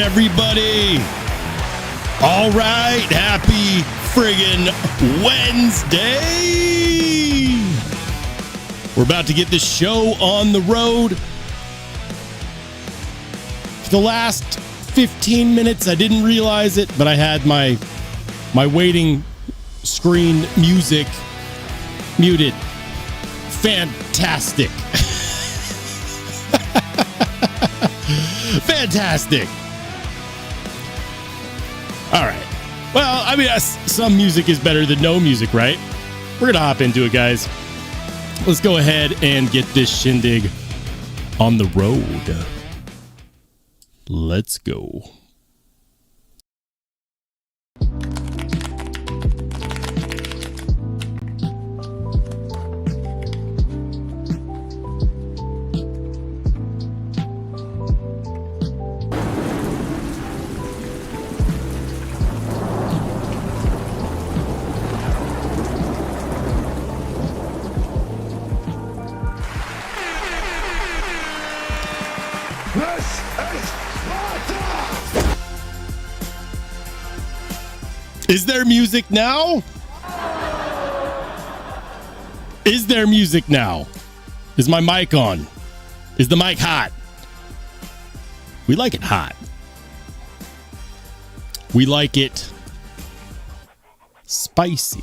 everybody? All right, happy friggin' Wednesday. We're about to get this show on the road. For the last 15 minutes, I didn't realize it, but I had my waiting screen music muted. Fantastic. Fantastic. All right. Well, I mean, some music is better than no music, right? We're going to hop into it, guys. Let's go ahead and get this shindig on the road. Let's go. Is there music now? Is there music now? Is my mic on? Is the mic hot? We like it hot. We like it spicy.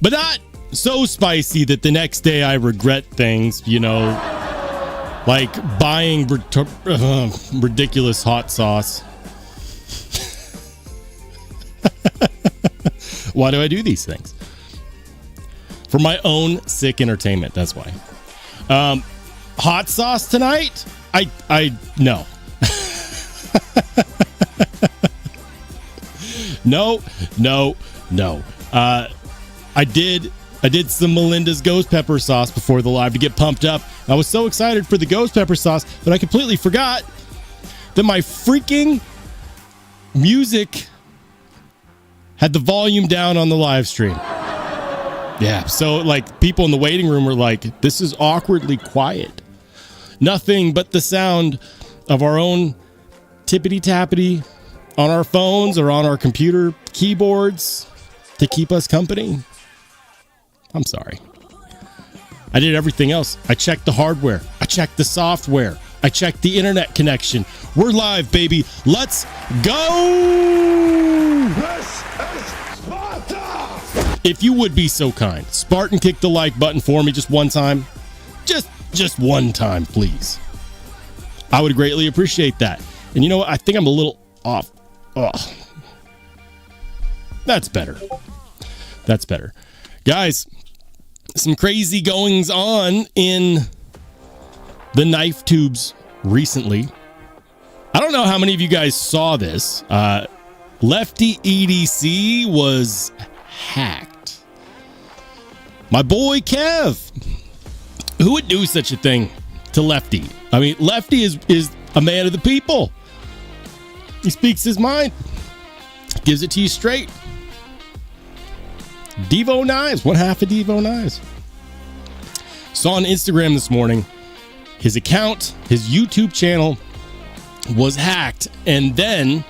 But not so spicy that the next day I regret things, you know, like buying ridiculous hot sauce. Why do I do these things? For my own sick entertainment. That's why. Hot sauce tonight? No. No. I did some Melinda's ghost pepper sauce before the live to get pumped up. I was so excited for the ghost pepper sauce that I completely forgot that my freaking music had the volume down on the live stream. Yeah, so like people in the waiting room were like, this is awkwardly quiet. Nothing but the sound of our own tippity-tappity on our phones or on our computer keyboards to keep us company. I'm sorry. I did everything else. I checked the hardware. I checked the software. I checked the internet connection. We're live, baby. Let's go! This is Sparta! If you would be so kind, Spartan, kick the like button for me just one time. Just one time, please. I would greatly appreciate that. And you know what? I think I'm a little off. Oh. That's better. That's better. Guys, some crazy goings on in the knife tubes recently. I don't know how many of you guys saw this. Lefty EDC was hacked. My boy Kev. Who would do such a thing to Lefty? I mean, Lefty is a man of the people. He speaks his mind. Gives it to you straight. Devo Knives. One half of Devo Knives. Saw on Instagram this morning, his account, his YouTube channel was hacked, and then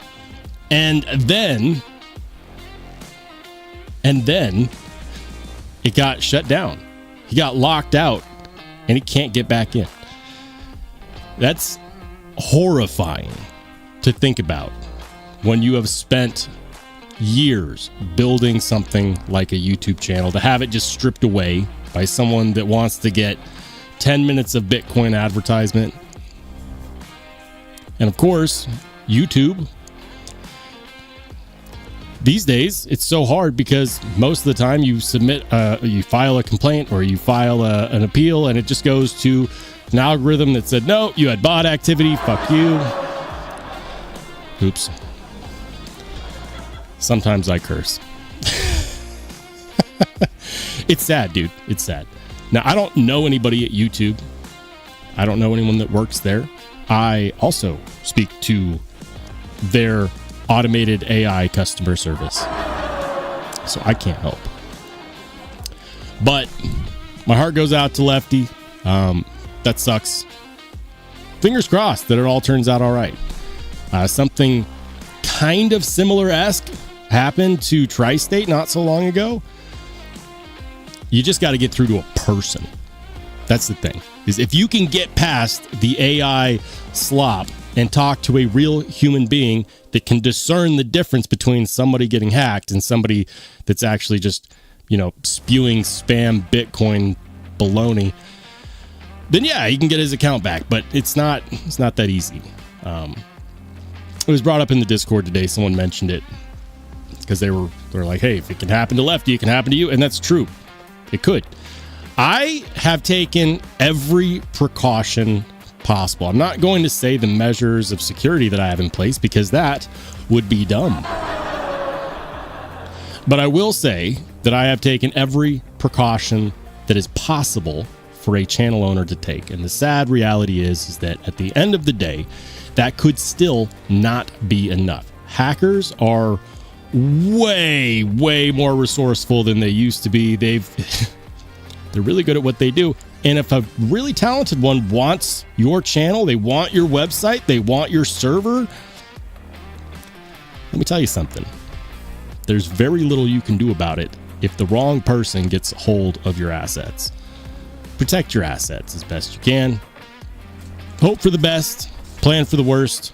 it got shut down. He got locked out and he can't get back in. That's horrifying to think about when you have spent years building something like a YouTube channel, to have it just stripped away by someone that wants to get 10 minutes of Bitcoin advertisement. And of course, YouTube, these days, it's so hard because most of the time you file a complaint or you file an appeal, and it just goes to an algorithm that said, no, you had bot activity, fuck you. Oops. Sometimes I curse. It's sad, dude. It's sad. Now, I don't know anybody at YouTube. I don't know anyone that works there. I also speak to their automated AI customer service, so I can't help. But my heart goes out to Lefty. That sucks. Fingers crossed that it all turns out all right. Something kind of similar-esque happened to Tri-State not so long ago. You just got to get through to a person. That's the thing, is if you can get past the AI slop and talk to a real human being that can discern the difference between somebody getting hacked and somebody that's actually just, spewing spam Bitcoin baloney, then yeah, he can get his account back. But it's not that easy. It was brought up in the Discord today. Someone mentioned it because they're like, hey, if it can happen to Lefty, it can happen to you. And that's true. It could. I have taken every precaution possible. I'm not going to say the measures of security that I have in place because that would be dumb. But I will say that I have taken every precaution that is possible for a channel owner to take. And the sad reality is that at the end of the day, that could still not be enough. Hackers are way, way more resourceful than they used to be. They're really good at what they do. And if a really talented one wants your channel, they want your website, they want your server, let me tell you something. There's very little you can do about it if the wrong person gets hold of your assets. Protect your assets as best you can. Hope for the best, plan for the worst.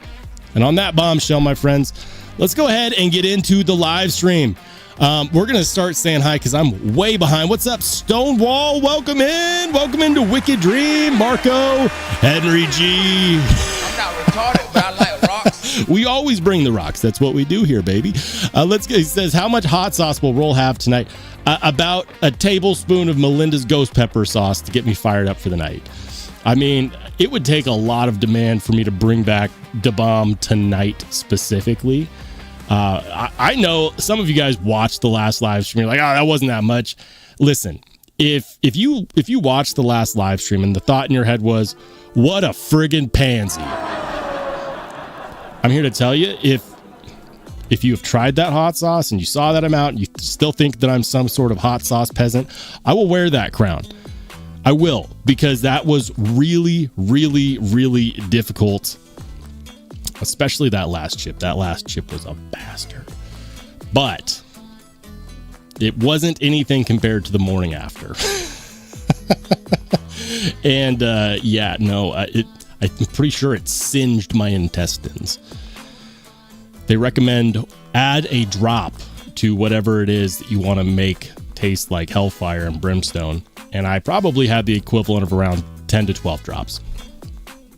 And on that bombshell, my friends, let's go ahead and get into the live stream. We're going to start saying hi because I'm way behind. What's up, Stonewall? Welcome in. Welcome into Wicked Dream. Marco, Henry G. I'm not retarded, but I like rocks. We always bring the rocks. That's what we do here, baby. Let's go. He says, how much hot sauce will Roll have tonight? About a tablespoon of Melinda's ghost pepper sauce to get me fired up for the night. I mean, it would take a lot of demand for me to bring back Da Bomb tonight specifically. I know some of you guys watched the last live stream. You're like, oh, that wasn't that much. Listen, if you watched the last live stream and the thought in your head was, what a friggin' pansy, I'm here to tell you, if you have tried that hot sauce and you saw that amount and you still think that I'm some sort of hot sauce peasant, I will wear that crown. I will, because that was really, really, really difficult. Especially that last chip. That last chip was a bastard. But it wasn't anything compared to the morning after. And I'm pretty sure it singed my intestines. They recommend add a drop to whatever it is that you want to make taste like hellfire and brimstone. And I probably had the equivalent of around 10 to 12 drops.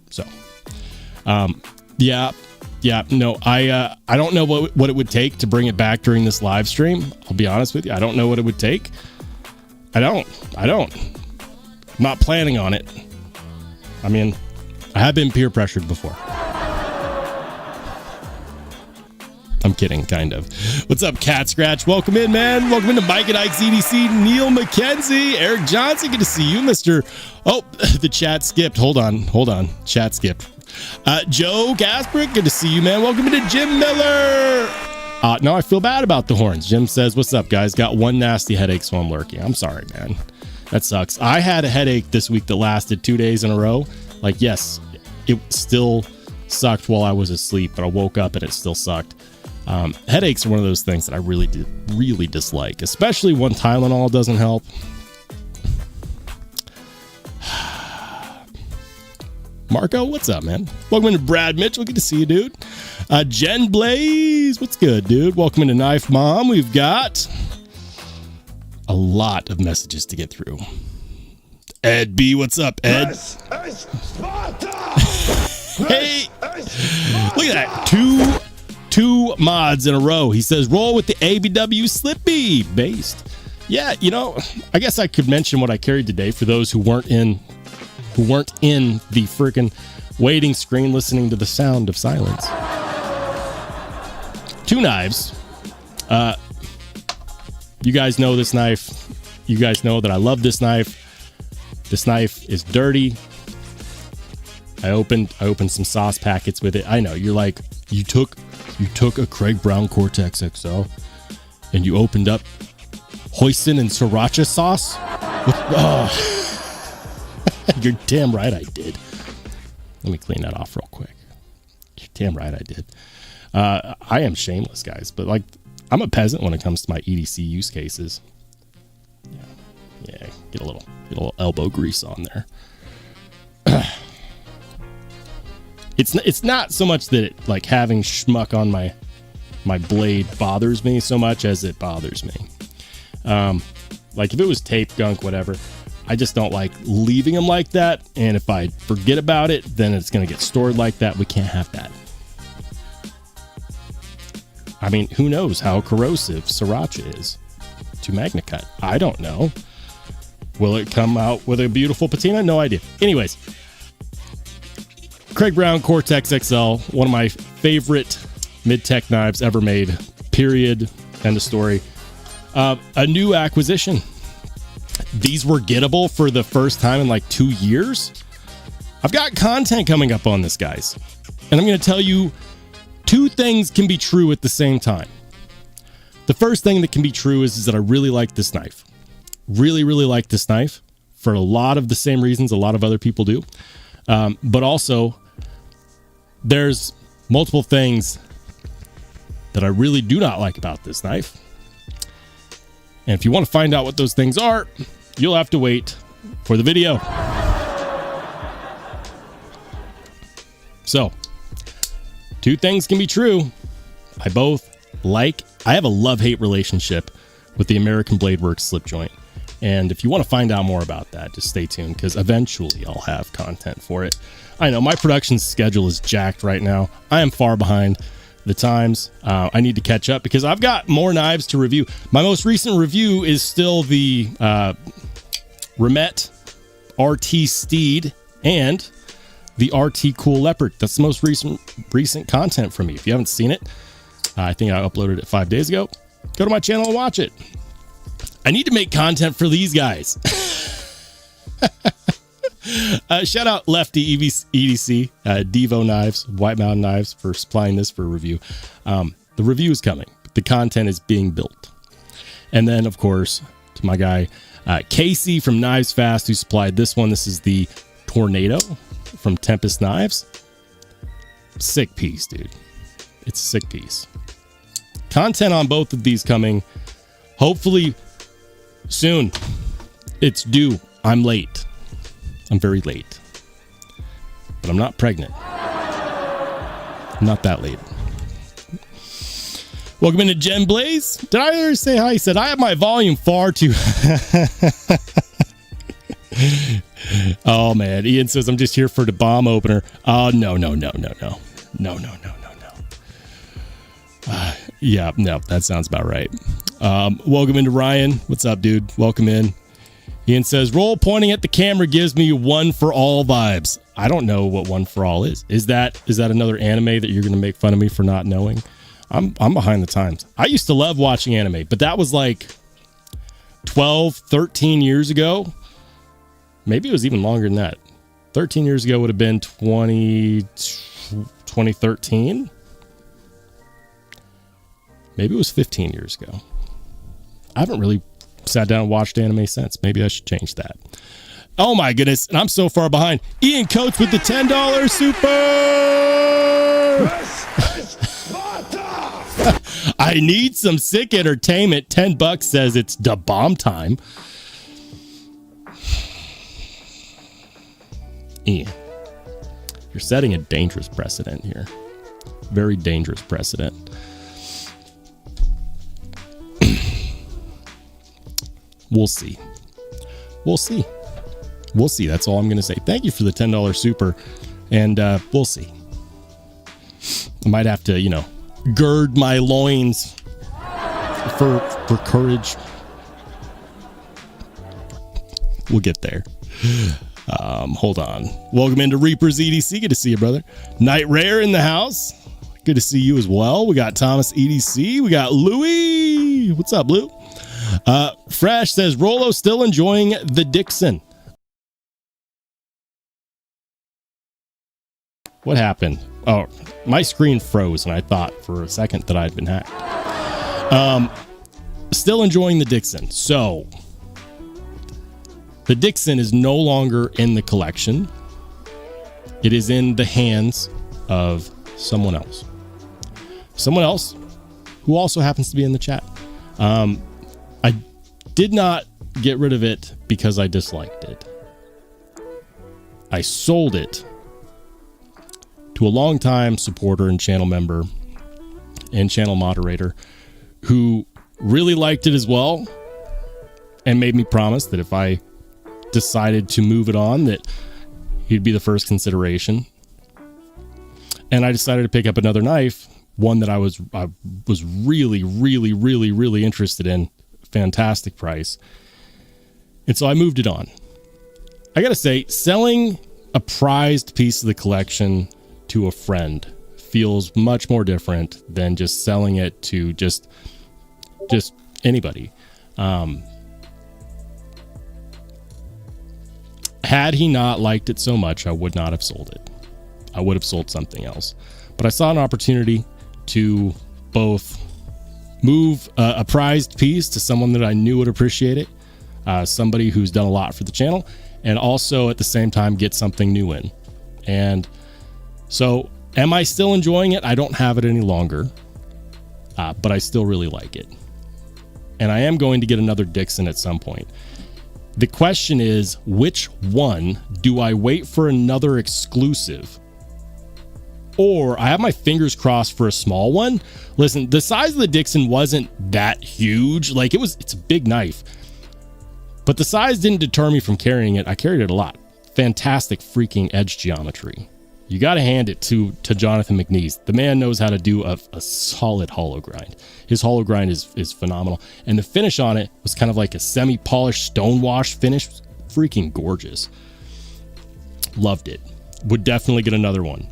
So, I don't know what it would take to bring it back during this live stream. I'll be honest with you. I don't know what it would take. I don't. I'm not planning on it. I mean, I have been peer pressured before. I'm kidding, kind of. What's up, Cat Scratch? Welcome in, man. Welcome into Mike and Ike's EDC. Neil McKenzie, Eric Johnson. Good to see you, Mr. Oh, the chat skipped. Hold on. Chat skipped. Joe Gasprick, good to see you, man. Welcome to Jim Miller. No, I feel bad about the horns. Jim says, what's up, guys? Got one nasty headache, so I'm lurking. I'm sorry, man. That sucks. I had a headache this week that lasted 2 days in a row. Like, yes, it still sucked while I was asleep, but I woke up and it still sucked. Headaches are one of those things that I really dislike, especially when Tylenol doesn't help. Marco, what's up, man? Welcome to Brad Mitchell. Good to see you, dude. Jen Blaze, what's good, dude? Welcome to Knife Mom. We've got a lot of messages to get through. Ed B, what's up, Ed? Hey, look at that. Two mods in a row. He says, roll with the ABW Slippy based. Yeah, I guess I could mention what I carried today for those who weren't in the freaking waiting screen listening to the sound of silence. 2 knives. You guys know this knife. You guys know that I love this knife. This knife is dirty. I opened some sauce packets with it. I know you're like, you took a Craig Brown Cortex XL and you opened up hoisin and sriracha sauce. You're damn right I did. Let me clean that off real quick. You're Damn right I did. I am shameless, guys, but like I'm a peasant when it comes to my EDC use cases. Yeah, get a little elbow grease on there. It's not so much that it, like having schmuck on my blade bothers me so much as it bothers me. Like if it was tape, gunk, whatever, I just don't like leaving them like that. And if I forget about it, then it's going to get stored like that. We can't have that. I mean, who knows how corrosive Sriracha is to MagnaCut? I don't know. Will it come out with a beautiful patina? No idea. Anyways, Craig Brown Cortex XL, one of my favorite mid-tech knives ever made, period, end of story. A new acquisition. These were gettable for the first time in like 2 years. I've got content coming up on this, guys. And I'm going to tell you 2 things can be true at the same time. The first thing that can be true is that I really like this knife. Really, really like this knife for a lot of the same reasons a lot of other people do. But also, there's multiple things that I really do not like about this knife. And if you want to find out what those things are, you'll have to wait for the video. So, 2 things can be true. I have a love-hate relationship with the American Blade Works slip joint. And if you want to find out more about that, just stay tuned because eventually I'll have content for it. I know my production schedule is jacked right now. I am far behind the times. I need to catch up because I've got more knives to review. My most recent review is still the Remet RT Steed and the RT Cool Leopard. That's the most recent content from me. If you haven't seen it, I think I uploaded it 5 days ago. Go to my channel and watch it. I need to make content for these guys. Shout out Lefty EDC, Devo Knives, White Mountain Knives for supplying this for review. The review is coming. The content is being built. And then, of course, to my guy, Casey from Knives Fast, who supplied this one. This is the Tornado from Tempest Knives. Sick piece, dude. It's a sick piece. Content on both of these coming, hopefully soon. It's due. I'm late. I'm very late. But I'm not pregnant. I'm not that late. Welcome into Jen Blaze. Did I ever say hi? He said, I have my volume far too... Oh, man. Ian says, I'm just here for the bomb opener. Oh, no. Yeah, no, that sounds about right. Welcome into Ryan. What's up, dude? Welcome in. Ian says, roll pointing at the camera gives me one for all vibes. I don't know what one for all is. Is that another anime that you're going to make fun of me for not knowing? I'm behind the times. I used to love watching anime, but that was like 12, 13 years ago. Maybe it was even longer than that. 13 years ago would have been 2013. Maybe it was 15 years ago. I haven't really sat down and watched anime since. Maybe I should change that. Oh my goodness. And I'm so far behind. Ian Coates with the $10 super. I need some sick entertainment. $10 says it's da bomb time. Ian, you're setting a dangerous precedent here. Very dangerous precedent. We'll see. That's all I'm going to say. Thank you for the $10 super. And we'll see. I might have to, gird my loins for courage. We'll get there. Hold on. Welcome into Reapers EDC. Good to see you, brother. Night Rare in the house. Good to see you as well. We got Thomas EDC. We got Louie. What's up, Lou? Fresh says, Rollo still enjoying the Dixon. What happened? Oh, my screen froze, and I thought for a second that I'd been hacked. Still enjoying the Dixon. So, the Dixon is no longer in the collection. It is in the hands of someone else. Someone else who also happens to be in the chat. I did not get rid of it because I disliked it. I sold it to a longtime supporter and channel member and channel moderator who really liked it as well and made me promise that if I decided to move it on, that he'd be the first consideration. And I decided to pick up another knife, one that I was really, really, really, really interested in. Fantastic price. And so I moved it on. I gotta say, selling a prized piece of the collection to a friend feels much more different than just selling it to just anybody. Had he not liked it so much, I would not have sold it. I would have sold something else. But I saw an opportunity to both move a prized piece to someone that I knew would appreciate it, somebody who's done a lot for the channel, and also at the same time get something new in. And so, am I still enjoying it? I don't have it any longer, but I still really like it. And I am going to get another Dixon at some point. The question is, which one? Do I wait for another exclusive? Or I have my fingers crossed for a small one. Listen, the size of the Dixon wasn't that huge. Like it's a big knife, but the size didn't deter me from carrying it. I carried it a lot. Fantastic freaking edge geometry. You got to hand it to Jonathan McNeese. The man knows how to do a solid hollow grind. His hollow grind is phenomenal. And the finish on it was kind of like a semi-polished stone wash finish. Freaking gorgeous. Loved it. Would definitely get another one.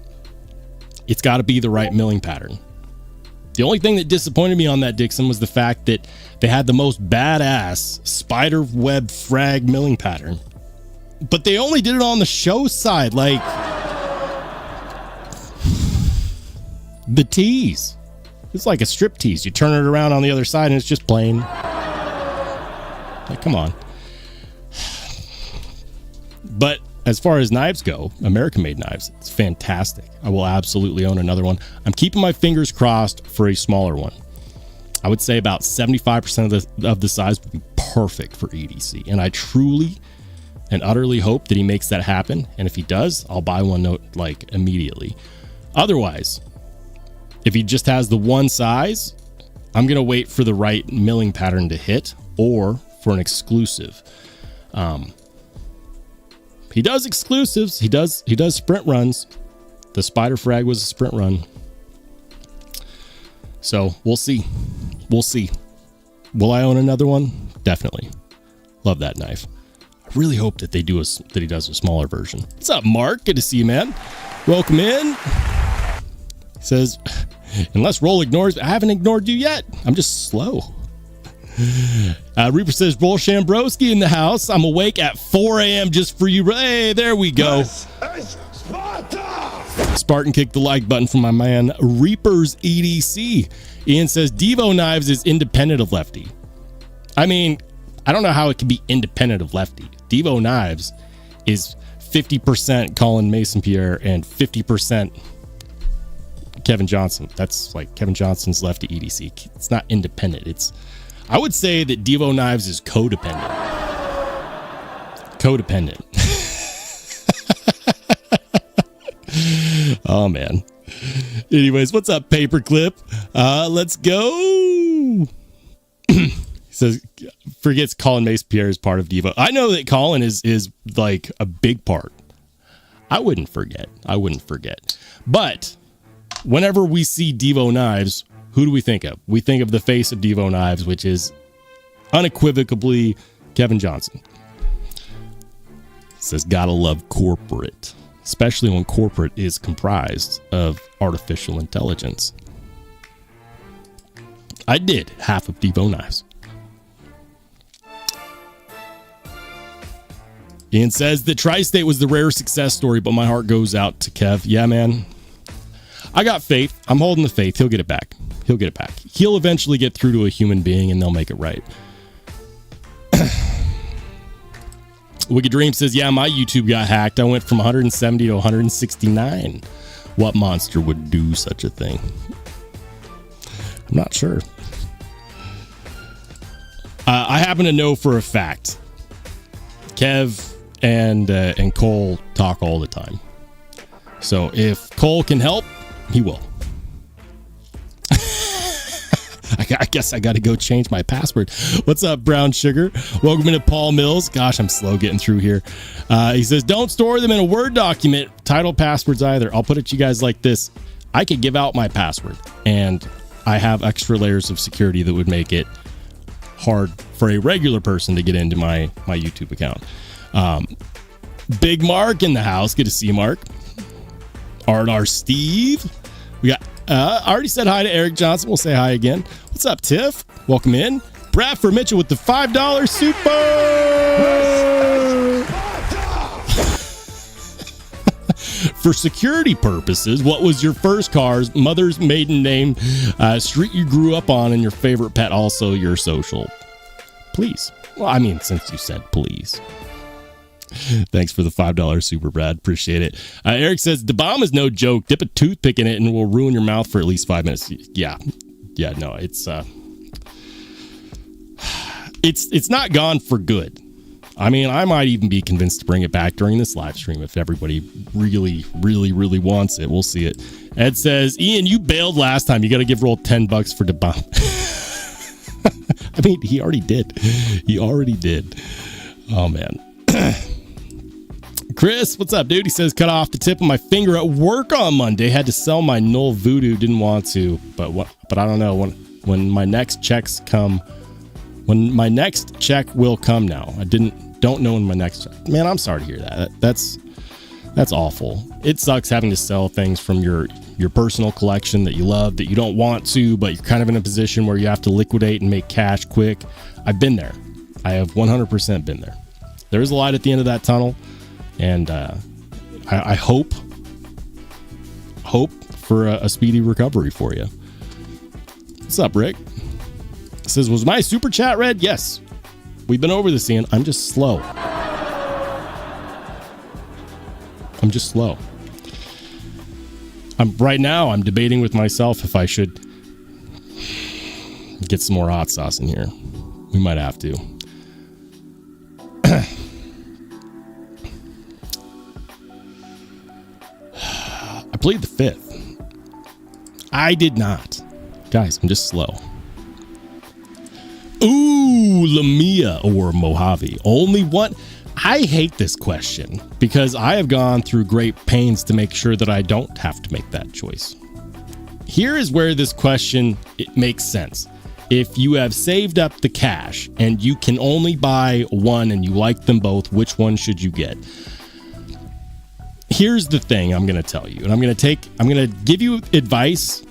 It's got to be the right milling pattern. The only thing that disappointed me on that Dixon was the fact that they had the most badass spider web frag milling pattern, but they only did it on the show side. Like the tees, it's like a strip tease. You turn it around on the other side and it's just plain. Like, come on. But as far as knives go, American-made knives, it's fantastic. I will absolutely own another one. I'm keeping my fingers crossed for a smaller one. I would say about 75% of the size would be perfect for EDC. And I truly and utterly hope that he makes that happen. And if he does, I'll buy one like immediately. Otherwise, if he just has the one size, I'm going to wait for the right milling pattern to hit or for an exclusive. He does exclusives. He does sprint runs. The Spider Frag was a sprint run. So we'll see. We'll see. Will I own another one? Definitely. Love that knife. I really hope that he does a smaller version. What's up, Mark? Good to see you, man. Welcome in. He says, unless Roll ignores, I haven't ignored you yet. I'm just slow. Reaper says, Rollshambo in the house. I'm awake at 4 a.m. just for you. Hey, there we go. Spartan kicked the like button from my man Reaper's EDC. Ian says Devo Knives is independent of Lefty. I mean, I don't know how it can be independent of Lefty. Devo Knives is 50% Colin Mason Pierre and 50% Kevin Johnson. That's like Kevin Johnson's Lefty EDC. It's not independent. I would say that Devo Knives is codependent. Codependent. Oh, man. Anyways, what's up, Paperclip? Let's go. He says, forgets Colin Mace Pierre is part of Devo. I know that Colin is like a big part. I wouldn't forget. But whenever we see Devo Knives, who do we think of? We think of the face of Devo Knives, which is unequivocally Kevin Johnson. Says, gotta love corporate, especially when corporate is comprised of artificial intelligence. I did half of Devo Knives. Ian says that Tri-State was the rare success story, but my heart goes out to Kev. Yeah, man. I got faith. I'm holding the faith. He'll get it back. He'll eventually get through to a human being and they'll make it right. Wicked Dream says, yeah, my YouTube got hacked. I went from 170 to 169. What monster would do such a thing? I'm not sure. I happen to know for a fact Kev and Cole talk all the time. So if Cole can help, he will. I guess I got to go change my password. What's up, Brown Sugar? Welcome to Paul Mills. Gosh, I'm slow getting through here. He says, don't store them in a Word document. Title passwords either. I'll put it to you guys like this. I could give out my password, and I have extra layers of security that would make it hard for a regular person to get into my YouTube account. Big Mark in the house. Good to see you, Mark. R Steve. We got I already said hi to Eric Johnson. We'll say hi again. What's up, Tiff? Welcome in. Bradford Mitchell with the $5 super. For security purposes, what was your first car's mother's maiden name, street you grew up on, and your favorite pet, also your social? Please. Well, I mean, since you said please. Thanks for the $5 super, Brad. Appreciate it. Eric says, the bomb is no joke. Dip a toothpick in it and it will ruin your mouth for at least 5 minutes. Yeah, no, it's not gone for good. I mean, I might even be convinced to bring it back during this live stream if everybody really, really, really wants it. We'll see it. Ed says, Ian, you bailed last time. You got to give Roll $10 for the bomb. I mean, he already did. Oh, man. Chris, what's up, dude? He says, cut off the tip of my finger at work on Monday. Had to sell my Null Voodoo. Didn't want to, but I don't know when my next checks come. When my next check will come now. I don't know when my next check. Man, I'm sorry to hear that. That's awful. It sucks having to sell things from your personal collection that you love, that you don't want to, but you're kind of in a position where you have to liquidate and make cash quick. I've been there. I have 100% been there. There is a light at the end of that tunnel, and I hope for a speedy recovery for you. What's up, Rick? It says, was my super chat read? Yes. We've been over this, Ian. I'm just slow. Right now, I'm debating with myself if I should get some more hot sauce in here. We might have to. I played the 5th. I did not. Guys, I'm just slow. Ooh, Lamia or Mojave. Only one. I hate this question because I have gone through great pains to make sure that I don't have to make that choice. Here is where this question, it makes sense. If you have saved up the cash and you can only buy one and you like them both, which one should you get? Here's the thing I'm going to tell you, and I'm going to give you advice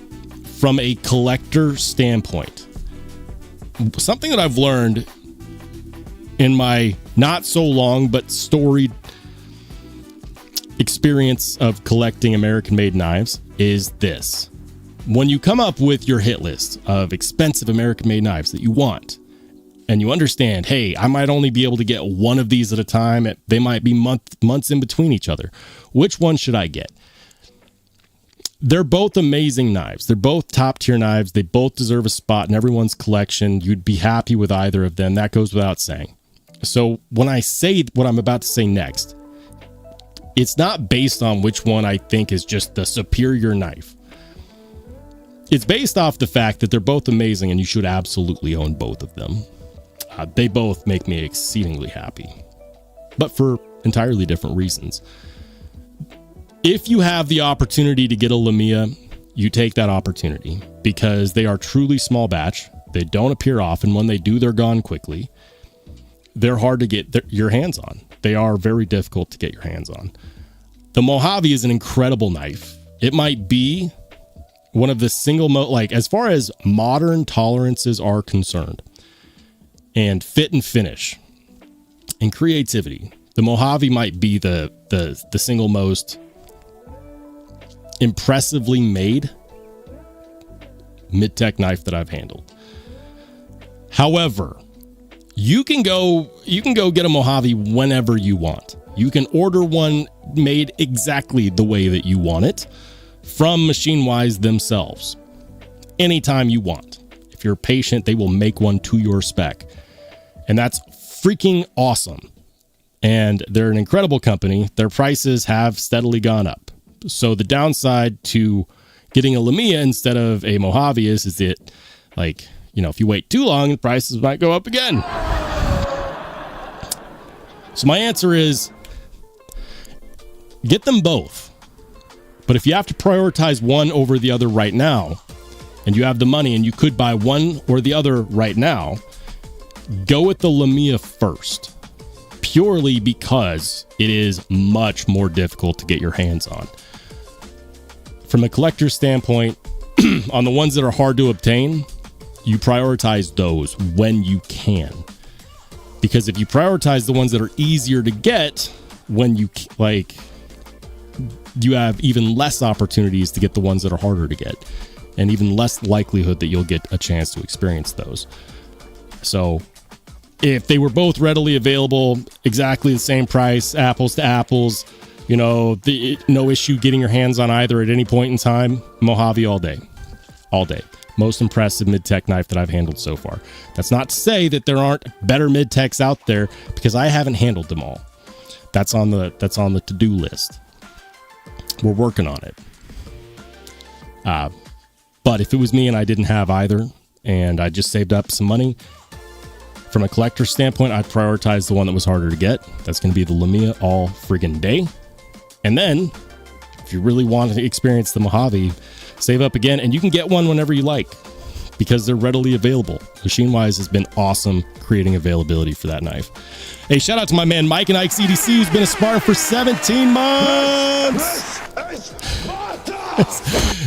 from a collector standpoint. Something that I've learned in my not so long but storied experience of collecting American-made knives is this. When you come up with your hit list of expensive American-made knives that you want, and you understand, hey, I might only be able to get one of these at a time. They might be months in between each other. Which one should I get? They're both amazing knives. They're both top-tier knives. They both deserve a spot in everyone's collection. You'd be happy with either of them. That goes without saying. So when I say what I'm about to say next, it's not based on which one I think is just the superior knife. It's based off the fact that they're both amazing and you should absolutely own both of them. They both make me exceedingly happy, but for entirely different reasons. If you have the opportunity to get a Lamia, you take that opportunity because they are truly small batch. They don't appear often. When they do, they're gone quickly. They're hard to get your hands on. They are very difficult to get your hands on. The Mojave is an incredible knife. It might be one of the as far as modern tolerances are concerned, and fit and finish and creativity, the Mojave might be the single most impressively made mid-tech knife that I've handled. However, you can go get a Mojave whenever you want. You can order one made exactly the way that you want it. from Machine Wise themselves anytime you want. If you're patient, they will make one to your spec. And that's freaking awesome. And they're an incredible company. Their prices have steadily gone up. So the downside to getting a Lumia instead of a Mojave is that, like, you know, if you wait too long, the prices might go up again. So my answer is get them both. But if you have to prioritize one over the other right now, and you have the money and you could buy one or the other right now, go with the Lumia first. Purely because it is much more difficult to get your hands on. From a collector's standpoint, on the ones that are hard to obtain, you prioritize those when you can. Because if you prioritize the ones that are easier to get, when you like, you have even less opportunities to get the ones that are harder to get, and even less likelihood that you'll get a chance to experience those. So if they were both readily available, exactly the same price, apples to apples, you know, no issue getting your hands on either at any point in time, Mojave all day. All day. Most impressive mid-tech knife that I've handled so far. That's not to say that there aren't better mid-techs out there, because I haven't handled them all. That's on the to-do list. We're working on it. But if it was me and I didn't have either, and I just saved up some money, from a collector standpoint, I'd prioritize the one that was harder to get. That's going to be the Lumia all friggin' day. And then, if you really want to experience the Mojave, save up again, and you can get one whenever you like, because they're readily available. Machine Wise has been awesome creating availability for that knife. Hey, shout out to my man Mike and Ike's EDC, who's been a Spartan for 17 months.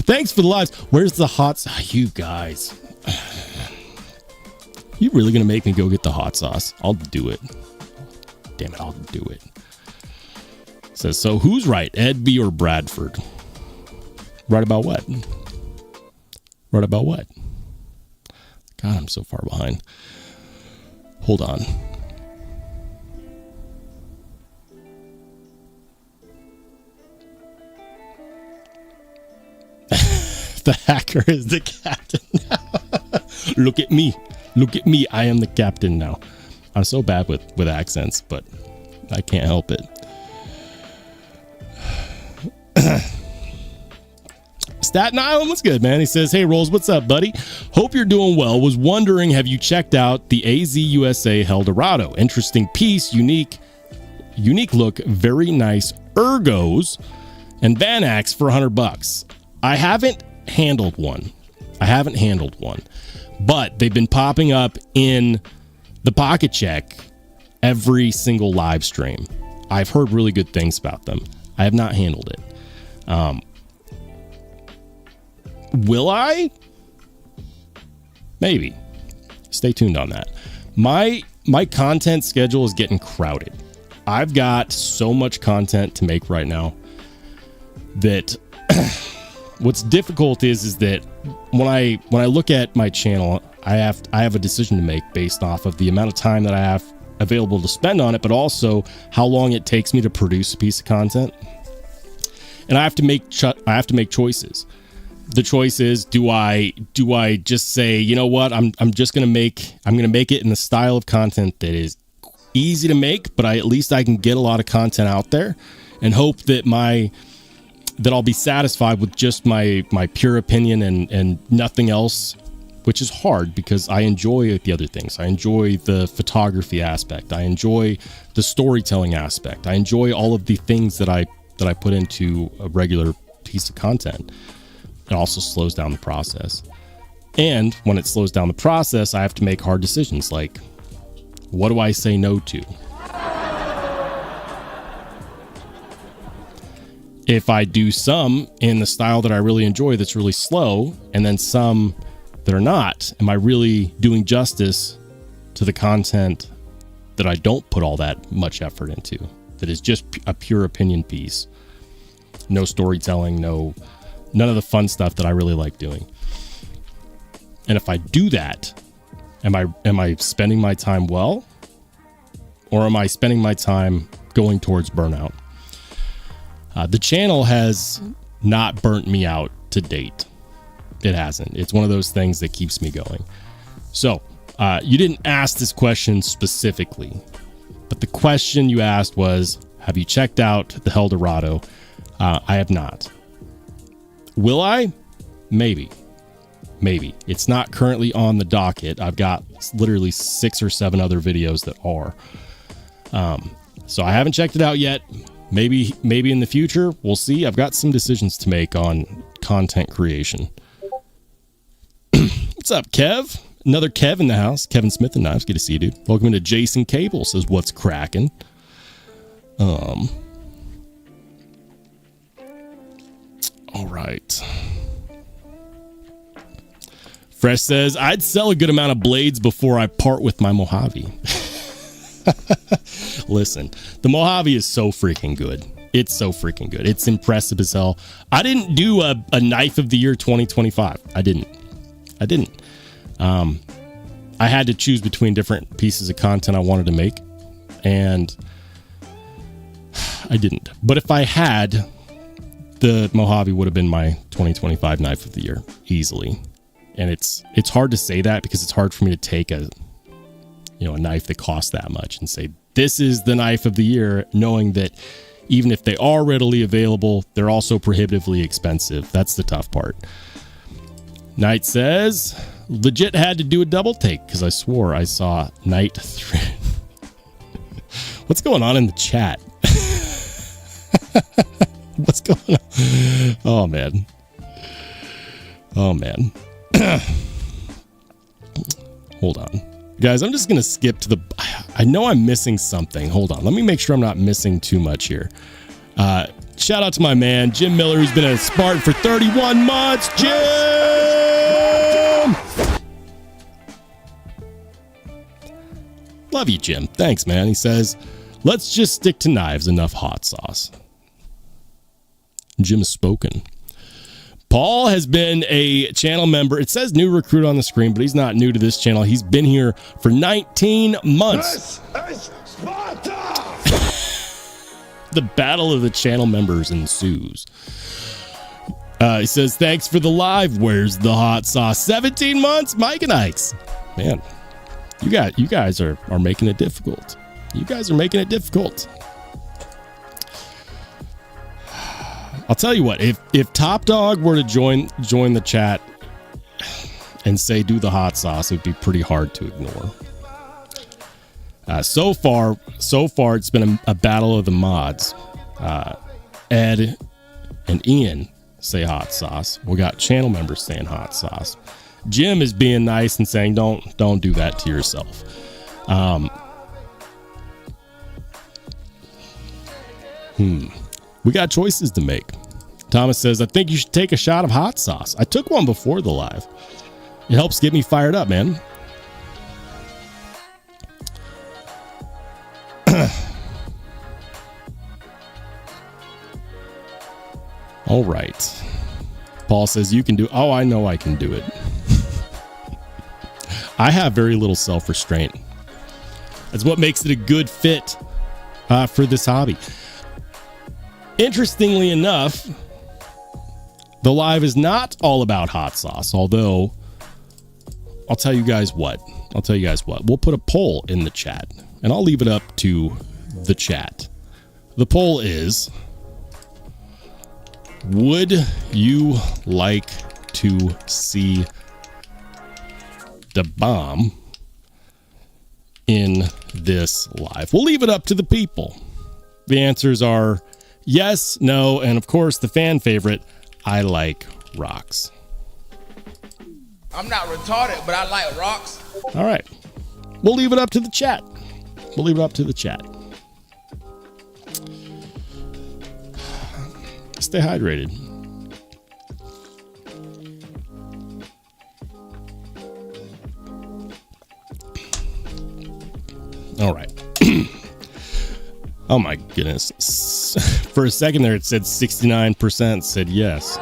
Thanks for the lives. Where's the hot? You guys. You really gonna make me go get the hot sauce? I'll do it. Damn it, I'll do it. Says, so who's right, Ed B or Bradford? Right about what? Right about what? God, I'm so far behind. Hold on. The hacker is the captain now. Look at me. Look at me. I am the captain now. I'm so bad with accents, but I can't help it. Staten Island, what's good, man? He says, hey, Rolls, what's up, buddy? Hope you're doing well. Was wondering, have you checked out the AZ USA Eldorado? Interesting piece, unique look, very nice ergos, and Van Axe for $100. I haven't handled one. But they've been popping up in the Pocket Check every single live stream. I've heard really good things about them. I have not handled it. Will I? Maybe. Stay tuned on that. My content schedule is getting crowded. I've got so much content to make right now that what's difficult is that when I look at my channel, I have a decision to make based off of the amount of time that I have available to spend on it, but also how long it takes me to produce a piece of content. And I have to make choices. The choice is, do I just say, you know what, I'm gonna make it in the style of content that is easy to make, but at least I can get a lot of content out there, and hope that I'll be satisfied with just my pure opinion and nothing else, which is hard because I enjoy the other things. I enjoy the photography aspect. I enjoy the storytelling aspect. I enjoy all of the things that I put into a regular piece of content. It also slows down the process. And when it slows down the process, I have to make hard decisions like, what do I say no to? If I do some in the style that I really enjoy that's really slow, and then some that are not, am I really doing justice to the content that I don't put all that much effort into, that is just a pure opinion piece? No storytelling, none of the fun stuff that I really like doing. And if I do that, am I spending my time well? Or am I spending my time going towards burnout? The channel has not burnt me out to date. It hasn't. It's one of those things that keeps me going. So, you didn't ask this question specifically, but the question you asked was, have you checked out the Eldorado? I have not. Will I? Maybe. It's not currently on the docket. I've got literally 6 or 7 other videos that are. So I haven't checked it out yet. Maybe in the future, we'll see. I've got some decisions to make on content creation. What's up, Kev? Another Kev in the house. Kevin Smith and Knives. Good to see you, dude. Welcome into Jason Cable. Says, what's cracking? All right. Fresh says, I'd sell a good amount of blades before I part with my Mojave. Listen, the Mojave is so freaking good. It's so freaking good. It's impressive as hell. I didn't do a knife of the year 2025. I didn't. I had to choose between different pieces of content I wanted to make, and I didn't. But if I had, the Mojave would have been my 2025 knife of the year easily. And it's hard to say that because it's hard for me to take a knife that costs that much and say, this is the knife of the year, knowing that even if they are readily available, they're also prohibitively expensive. That's the tough part. Knight says, legit had to do a double take because I swore I saw Knight 3. What's going on in the chat? What's going on? Oh, man. Hold on. Guys, I'm just going to skip to I know I'm missing something. Hold on. Let me make sure I'm not missing too much here. Shout out to my man, Jim Miller, who's been a Spartan for 31 months. Jim! Love you, Jim. Thanks, man. He says, let's just stick to knives. Enough hot sauce. Jim has spoken. Paul has been a channel member. It says new recruit on the screen, but he's not new to this channel. He's been here for 19 months. This is Sparta! The battle of the channel members ensues. He says, thanks for the live. Where's the hot sauce? 17 months, Mike and Ike's. Man, you guys are making it difficult. You guys are making it difficult. I'll tell you what, if Top Dog were to join the chat and say do the hot sauce, it would be pretty hard to ignore. So far it's been a battle of the mods. Ed and Ian say hot sauce. We got channel members saying hot sauce. Jim is being nice and saying don't do that to yourself. We got choices to make. Thomas says, I think you should take a shot of hot sauce. I took one before the live. It helps get me fired up, man. All right. Paul says, you can do... Oh, I know I can do it. I have very little self-restraint. That's what makes it a good fit for this hobby. Interestingly enough, the live is not all about hot sauce, although I'll tell you guys what. We'll put a poll in the chat, and I'll leave it up to the chat. The poll is, would you like to see the bomb in this live? We'll leave it up to the people. The answers are yes, no, and of course the fan favorite, I like rocks. I'm not retarded, but I like rocks. All right. We'll leave it up to the chat. Stay hydrated. All right. Oh my goodness. For a second there, it said 69% said yes.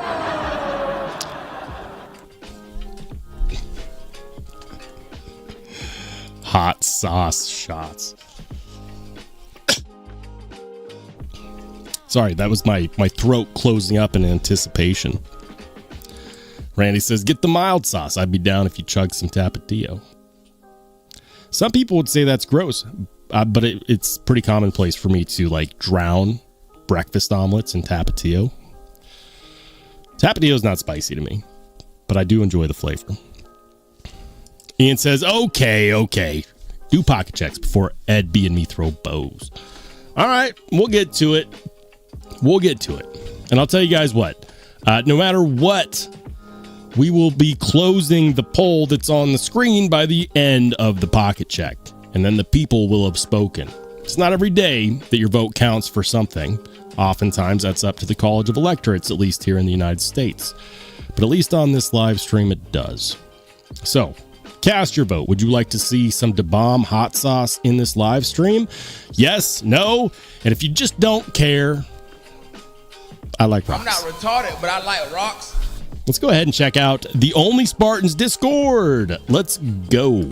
Hot sauce shots. Sorry, that was my throat closing up in anticipation. Randy says, get the mild sauce. I'd be down if you chug some Tapatio. Some people would say that's gross, but it's pretty commonplace for me to like drown breakfast omelets in Tapatio. Tapatio is not spicy to me, but I do enjoy the flavor. Ian says, okay. Do pocket checks before Ed B and me throw bows. All right, we'll get to it. And I'll tell you guys what, no matter what, we will be closing the poll that's on the screen by the end of the pocket check. And then the people will have spoken. It's not every day that your vote counts for something. Oftentimes that's up to the College of Electorates, at least here in the United States. But at least on this live stream, it does. So, cast your vote. Would you like to see some Da Bomb hot sauce in this live stream? Yes, no, and if you just don't care, I like rocks. I'm not retarded, but I like rocks. Let's go ahead and check out the Only Spartans Discord. Let's go.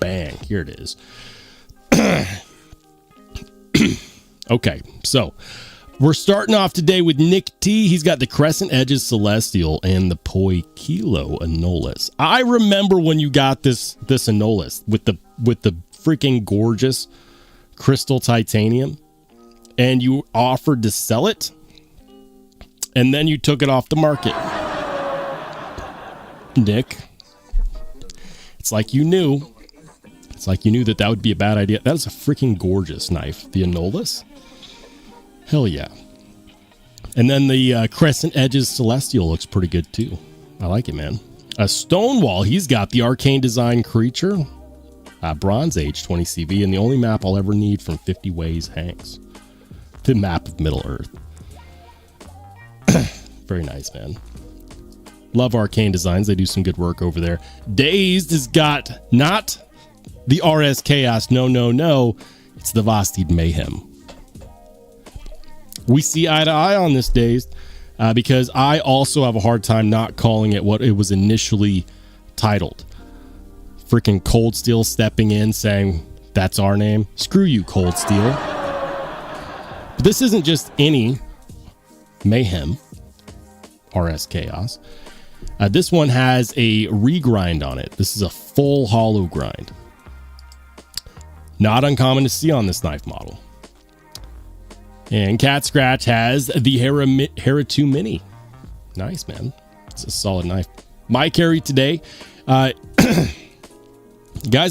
Bang, here it is. Okay, so we're starting off today with Nick T. He's got the Crescent Edges Celestial and the Poi Kilo Anolis. I remember when you got this Anolis with the freaking gorgeous crystal titanium, and you offered to sell it, and then you took it off the market. Nick, it's like you knew that would be a bad idea. That is a freaking gorgeous knife, the Anolis. Hell yeah. And then the Crescent Edges Celestial looks pretty good too. I like it, man. Stonewall, he's got the Arcane Design Creature, Bronze Age 20 CV, and the only map I'll ever need from 50 Ways Hanks. The map of Middle Earth. Very nice, man. Love Arcane Designs. They do some good work over there. Dazed has got not the RS Chaos. No. It's the Vastid Mayhem. We see eye to eye on this, Dazed, because I also have a hard time not calling it what it was initially titled. Freaking Cold Steel stepping in saying, that's our name. Screw you, Cold Steel. But this isn't just any Mayhem RS Chaos. This one has a regrind on it. This is a full hollow grind. Not uncommon to see on this knife model. And Cat Scratch has the Hera 2 Mini. Nice, man. It's a solid knife. My carry today. Guys,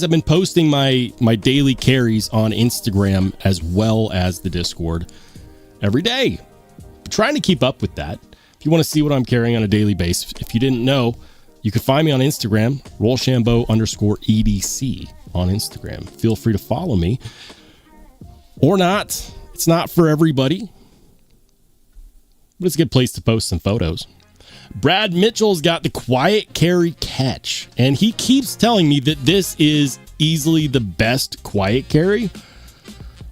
I've been posting my daily carries on Instagram as well as the Discord every day. I'm trying to keep up with that. If you want to see what I'm carrying on a daily basis, if you didn't know, you can find me on Instagram, Rollshambo _EDC on Instagram. Feel free to follow me. Or not. It's not for everybody. But it's a good place to post some photos. Brad Mitchell's got the Quiet Carry Catch. And he keeps telling me that this is easily the best Quiet Carry.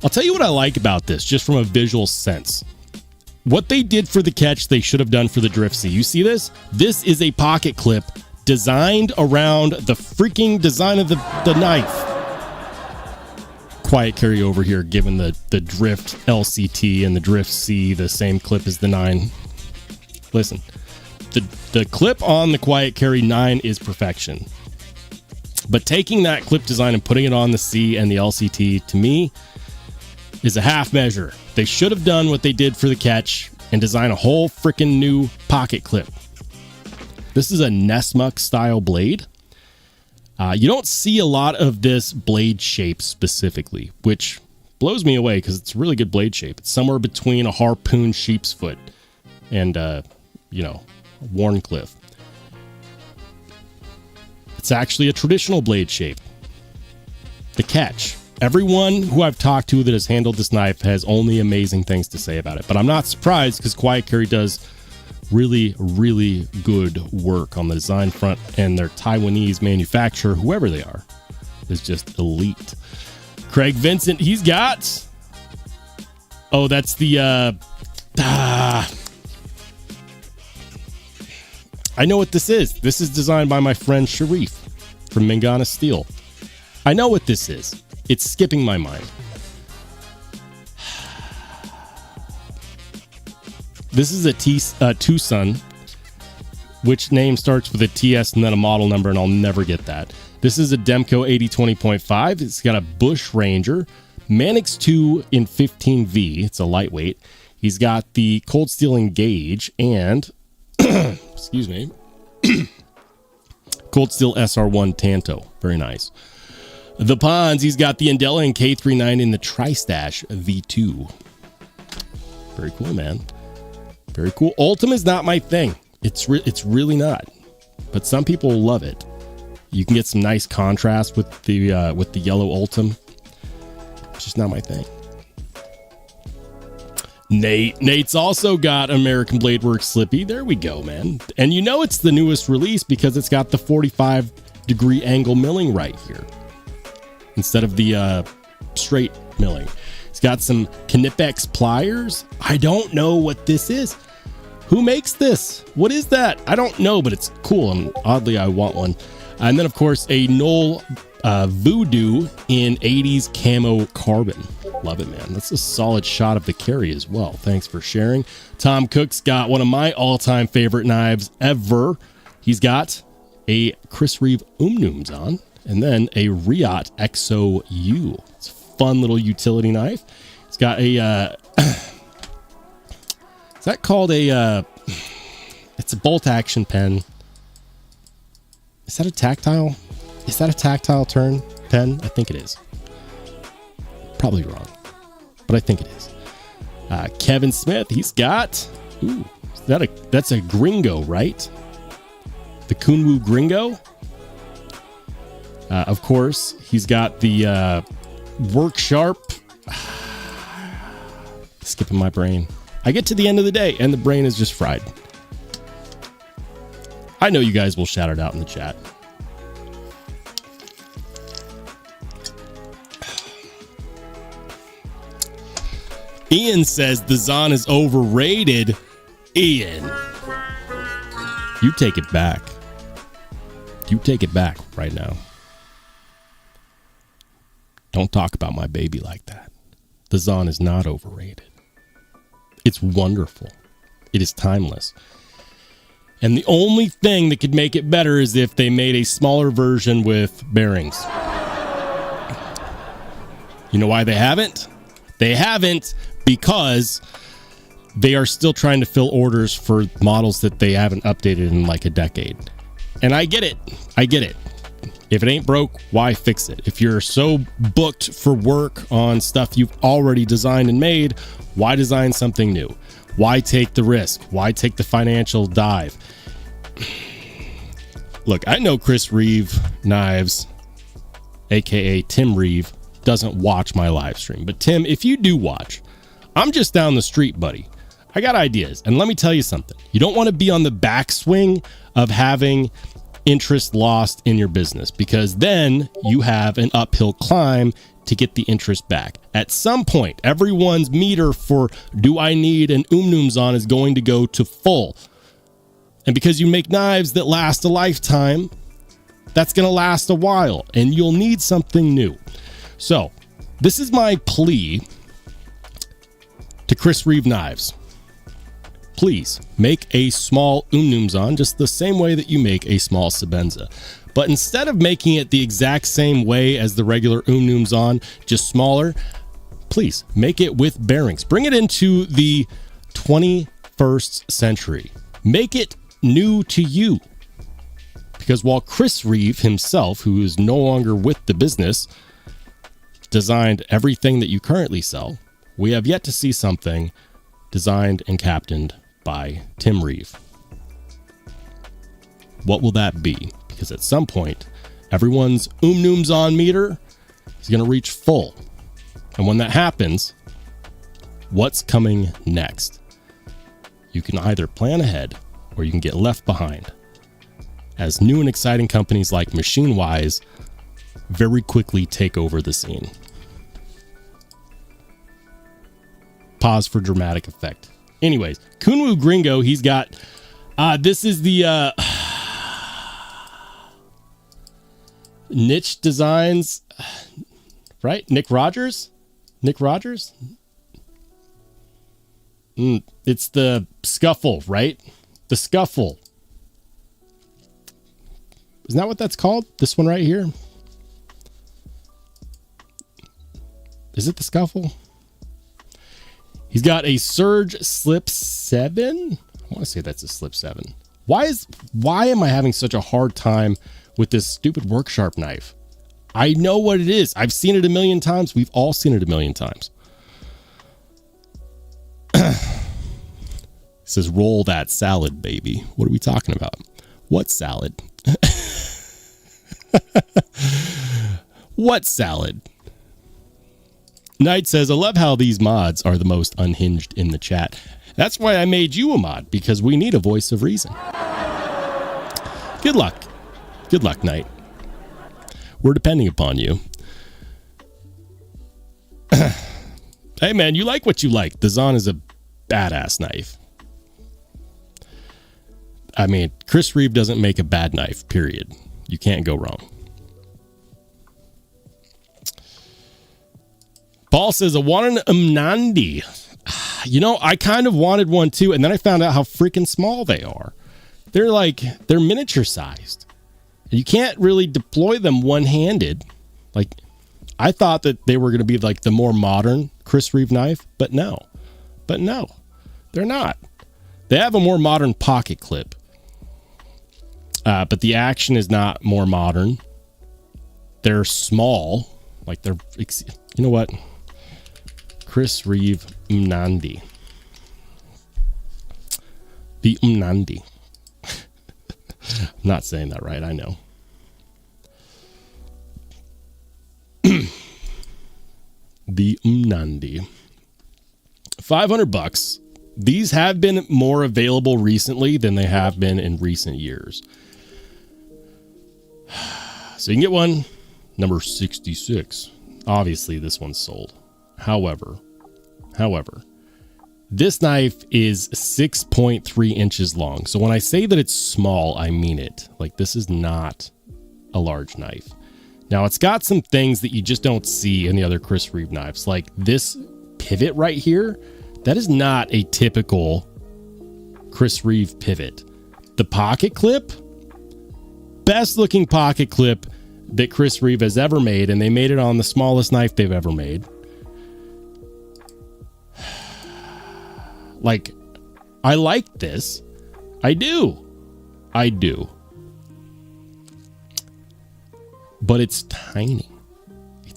I'll tell you what I like about this, just from a visual sense. What they did for the catch, they should have done for the Drift C. You see this? This is a pocket clip designed around the freaking design of the knife. Quiet Carry over here, given the Drift LCT and the Drift C, the same clip as the 9. Listen, the clip on the Quiet Carry 9 is perfection. But taking that clip design and putting it on the C and the LCT, to me, is a half measure. They should have done what they did for the catch and design a whole freaking new pocket clip. This is a Nesmuk style blade. You don't see a lot of this blade shape specifically, which blows me away because it's a really good blade shape. It's somewhere between a harpoon sheep's foot and, Warncliffe. It's actually a traditional blade shape. The catch. Everyone who I've talked to that has handled this knife has only amazing things to say about it. But I'm not surprised because Quiet Carry does really, really good work on the design front, and their Taiwanese manufacturer, whoever they are, is just elite. Craig Vincent, he's got... Oh, that's the... I know what this is. This is designed by my friend Sharif from Mangana Steel. I know what this is. It's skipping my mind. This is a Tucson, which name starts with a TS and then a model number, and I'll never get that. This is a Demco 8020.5. It's got a Bush Ranger, Mannix 2 in 15V. It's a lightweight. He's got the cold steel engage and, excuse me, cold steel SR1 Tanto. Very nice. The Ponds, he's got the Andela and K39 in the Tri-Stash V2. Very cool, man. Very cool. Ultim is not my thing. It's really not. But some people love it. You can get some nice contrast with the yellow Ultim. It's just not my thing. Nate's also got American Blade Works Slippy. There we go, man. And you know it's the newest release because it's got the 45-degree angle milling right here instead of the straight milling. It's got some Knipex pliers. I don't know what this is. Who makes this? What is that? I don't know, but it's cool, and oddly, I want one. And then, of course, a Knoll Voodoo in 80s camo carbon. Love it, man. That's a solid shot of the carry as well. Thanks for sharing. Tom Cook's got one of my all-time favorite knives ever. He's got a Chris Reeve Umnums on, and then a Riot XO U. It's a fun little utility knife. It's got a... is that called a... it's a bolt action pen. Is that a tactile? Is that a tactile turn pen? I think it is. Probably wrong, but I think it is. Kevin Smith, he's got... Ooh, that's a Gringo, right? The Kunwu Gringo. Of course, he's got the Work Sharp. Skipping my brain. I get to the end of the day, and the brain is just fried. I know you guys will shout it out in the chat. Ian says the Zon is overrated. Ian, you take it back. You take it back right now. Don't talk about my baby like that. The Zon is not overrated. It's wonderful. It is timeless. And the only thing that could make it better is if they made a smaller version with bearings. You know why they haven't? They haven't because they are still trying to fill orders for models that they haven't updated in like a decade. And I get it. I get it. If it ain't broke, why fix it? If you're so booked for work on stuff you've already designed and made, why design something new? Why take the risk? Why take the financial dive? Look, I know Chris Reeve Knives, aka Tim Reeve, doesn't watch my live stream. But Tim, if you do watch, I'm just down the street, buddy. I got ideas. And let me tell you something. You don't want to be on the backswing of having interest lost in your business, because then you have an uphill climb to get the interest back. At some point, everyone's meter for do I need an Umnums on is going to go to full. And because you make knives that last a lifetime, that's going to last a while and you'll need something new. So this is my plea to Chris Reeve Knives. Please make a small Umnums on just the same way that you make a small Sebenza. But instead of making it the exact same way as the regular Umnums on, just smaller, please make it with bearings. Bring it into the 21st century. Make it new to you. Because while Chris Reeve himself, who is no longer with the business, designed everything that you currently sell, we have yet to see something designed and captained by Tim Reeve. What will that be? Because at some point, everyone's Umnums on meter is going to reach full. And when that happens, what's coming next? You can either plan ahead or you can get left behind, as new and exciting companies like MachineWise very quickly take over the scene. Pause for dramatic effect. Anyways, Kunwu Gringo, he's got, this is the Niche Designs, right? Nick Rogers? It's the scuffle, right? The scuffle. Isn't that what that's called? This one right here? Is it the scuffle? He's got a Surge Slip 7. I want to say that's a Slip 7. Why am I having such a hard time with this stupid work sharp knife? I know what it is. I've seen it a million times. We've all seen it a million times. It says, roll that salad, baby. What are we talking about? What salad? What salad? Knight says, I love how these mods are the most unhinged in the chat. That's why I made you a mod, because we need a voice of reason. Good luck. Good luck, Knight. We're depending upon you. Hey, man, you like what you like. The Zahn is a badass knife. I mean, Chris Reeve doesn't make a bad knife, period. You can't go wrong. Paul says, I want an Umnandi. You know, I kind of wanted one too, and then I found out how freaking small they are. They're miniature sized. You can't really deploy them one-handed. Like, I thought that they were going to be like the more modern Chris Reeve knife, but no. But no, they're not. They have a more modern pocket clip. But the action is not more modern. They're small. Like, they're, you know what? Chris Reeve Umnandi. The Umnandi. I'm not saying that right, I know. The Umnandi. $500. These have been more available recently than they have been in recent years. So you can get one, number 66. Obviously, this one's sold. However, this knife is 6.3 inches long. So when I say that it's small, I mean it. Like, this is not a large knife. Now, it's got some things that you just don't see in the other Chris Reeve knives. Like this pivot right here, that is not a typical Chris Reeve pivot. The pocket clip, best looking pocket clip that Chris Reeve has ever made, and they made it on the smallest knife they've ever made. Like, I like this. I do. But it's tiny.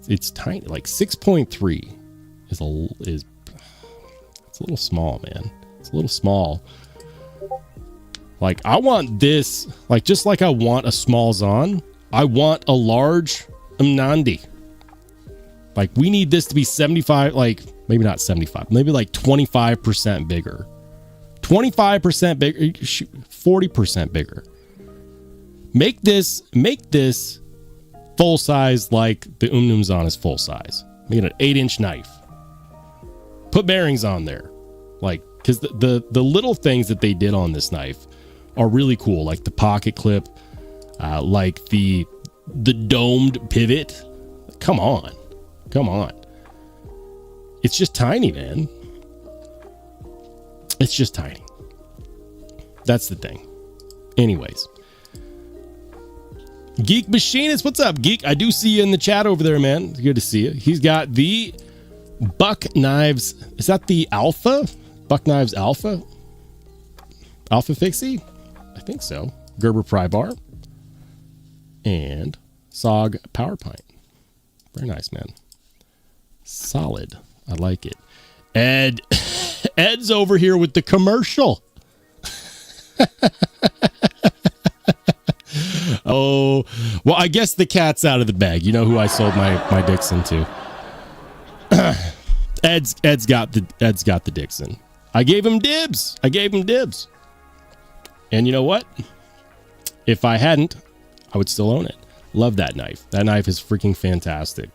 It's tiny. Like 6.3 is it's a little small, man. It's a little small. Like, I want this, like, just like I want a small Zahn, I want a large Umnandi. Like, we need this to be 75, like, maybe not 75, maybe like 25% bigger. 25% bigger, 40% bigger. Make this full size like the Umnum Zahn is full size. Make it an 8-inch knife. Put bearings on there. Like, because the little things that they did on this knife are really cool. Like the pocket clip, like the domed pivot. Come on. It's just tiny, man. It's just tiny. That's the thing. Anyways. Geek Machinist, what's up, Geek? I do see you in the chat over there, man. It's good to see you. He's got the Buck Knives. Is that the Alpha? Buck Knives Alpha? Alpha Fixie? I think so. Gerber pry bar. And SOG Power Pint. Very nice, man. Solid. I like it. Ed's over here with the commercial. Oh, well, I guess the cat's out of the bag. You know who I sold my Dixon to. Ed's got the Dixon. I gave him dibs. And you know what? If I hadn't, I would still own it. Love that knife. That knife is freaking fantastic.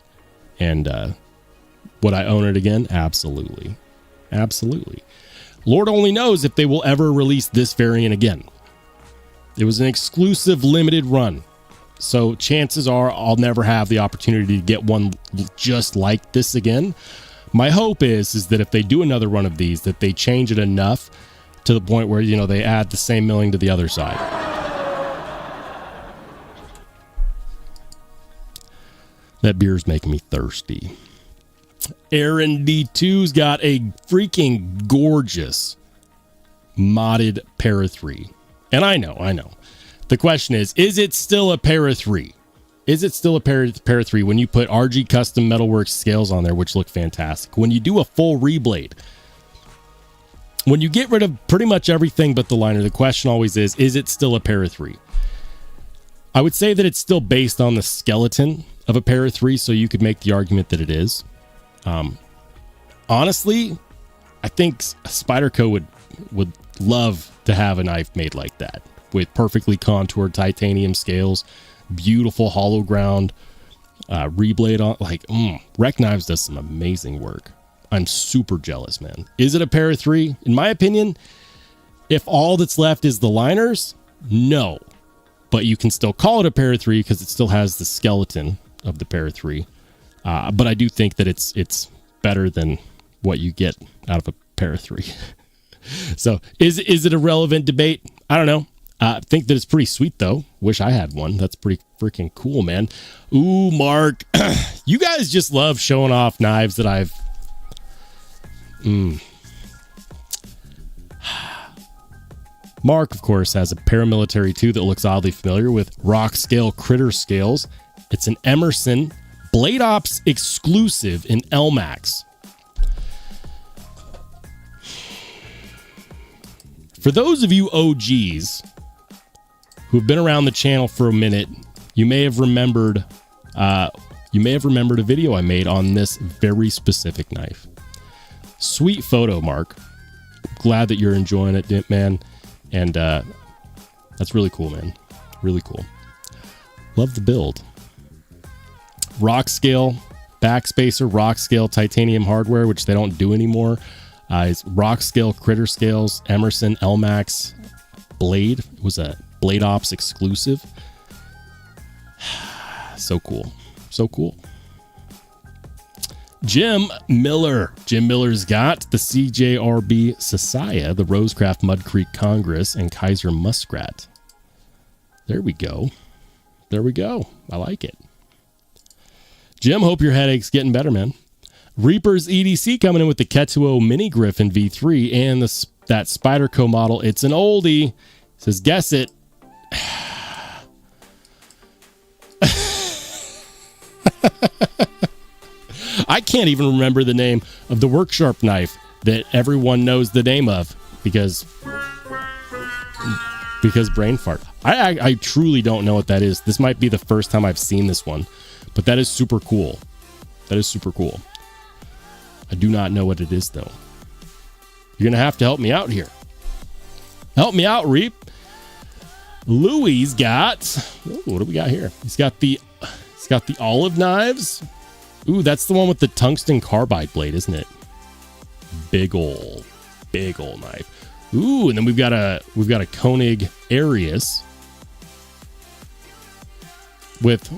And would I own it again? Absolutely. Lord only knows if they will ever release this variant again. It was an exclusive limited run. So chances are I'll never have the opportunity to get one just like this again. My hope is that if they do another run of these, that they change it enough to the point where, you know, they add the same milling to the other side. That beer's making me thirsty. Aaron D2's got a freaking gorgeous modded para 3. And I know. The question is it still a para 3? Is it still a para 3 when you put RG Custom Metalworks scales on there, which look fantastic? When you do a full reblade, when you get rid of pretty much everything but the liner, the question always is it still a para 3? I would say that it's still based on the skeleton of a para 3, so you could make the argument that it is. Honestly, I think Spyderco would love to have a knife made like that, with perfectly contoured titanium scales, beautiful hollow ground, reblade on. Rec Knives does some amazing work. I'm super jealous, man. Is it a para 3? In my opinion, if all that's left is the liners, no. But you can still call it a para 3 because it still has the skeleton of the para 3. But I do think that it's better than what you get out of a para 3. So is it a relevant debate? I don't know. I think that it's pretty sweet, though. Wish I had one. That's pretty freaking cool, man. Ooh, Mark. You guys just love showing off knives that I've... Mark, of course, has a paramilitary, too, that looks oddly familiar with rock scale critter scales. It's an Emerson Blade Ops exclusive in LMAX. For those of you OGs who've been around the channel for a minute, you may have remembered a video I made on this very specific knife. Sweet photo, Mark. Glad that you're enjoying it, man. And that's really cool, man. Really cool. Love the build. Rock scale backspacer, rock scale titanium hardware, which they don't do anymore. It's rock scale critter scales, Emerson LMAX blade. It was a Blade Ops exclusive. So cool. So cool. Jim Miller's got the CJRB Sasaya, the Rosecraft Mud Creek Congress, and Kaiser Muskrat. There we go. I like it. Jim, hope your headache's getting better, man. Reaper's EDC coming in with the Ketuo Mini Griffin V3 and that Spyderco model. It's an oldie. Says, guess it. I can't even remember the name of the Worksharp knife that everyone knows the name of because brain fart. I truly don't know what that is. This might be the first time I've seen this one, but that is super cool. I do not know what it is, though. You're going to have to help me out here. Help me out, Reap. Louis got... Ooh, what do we got here? He's got the olive knives. Ooh, that's the one with the tungsten carbide blade, isn't it? Big ol' knife. Ooh, and then we've got a Koenig Arius with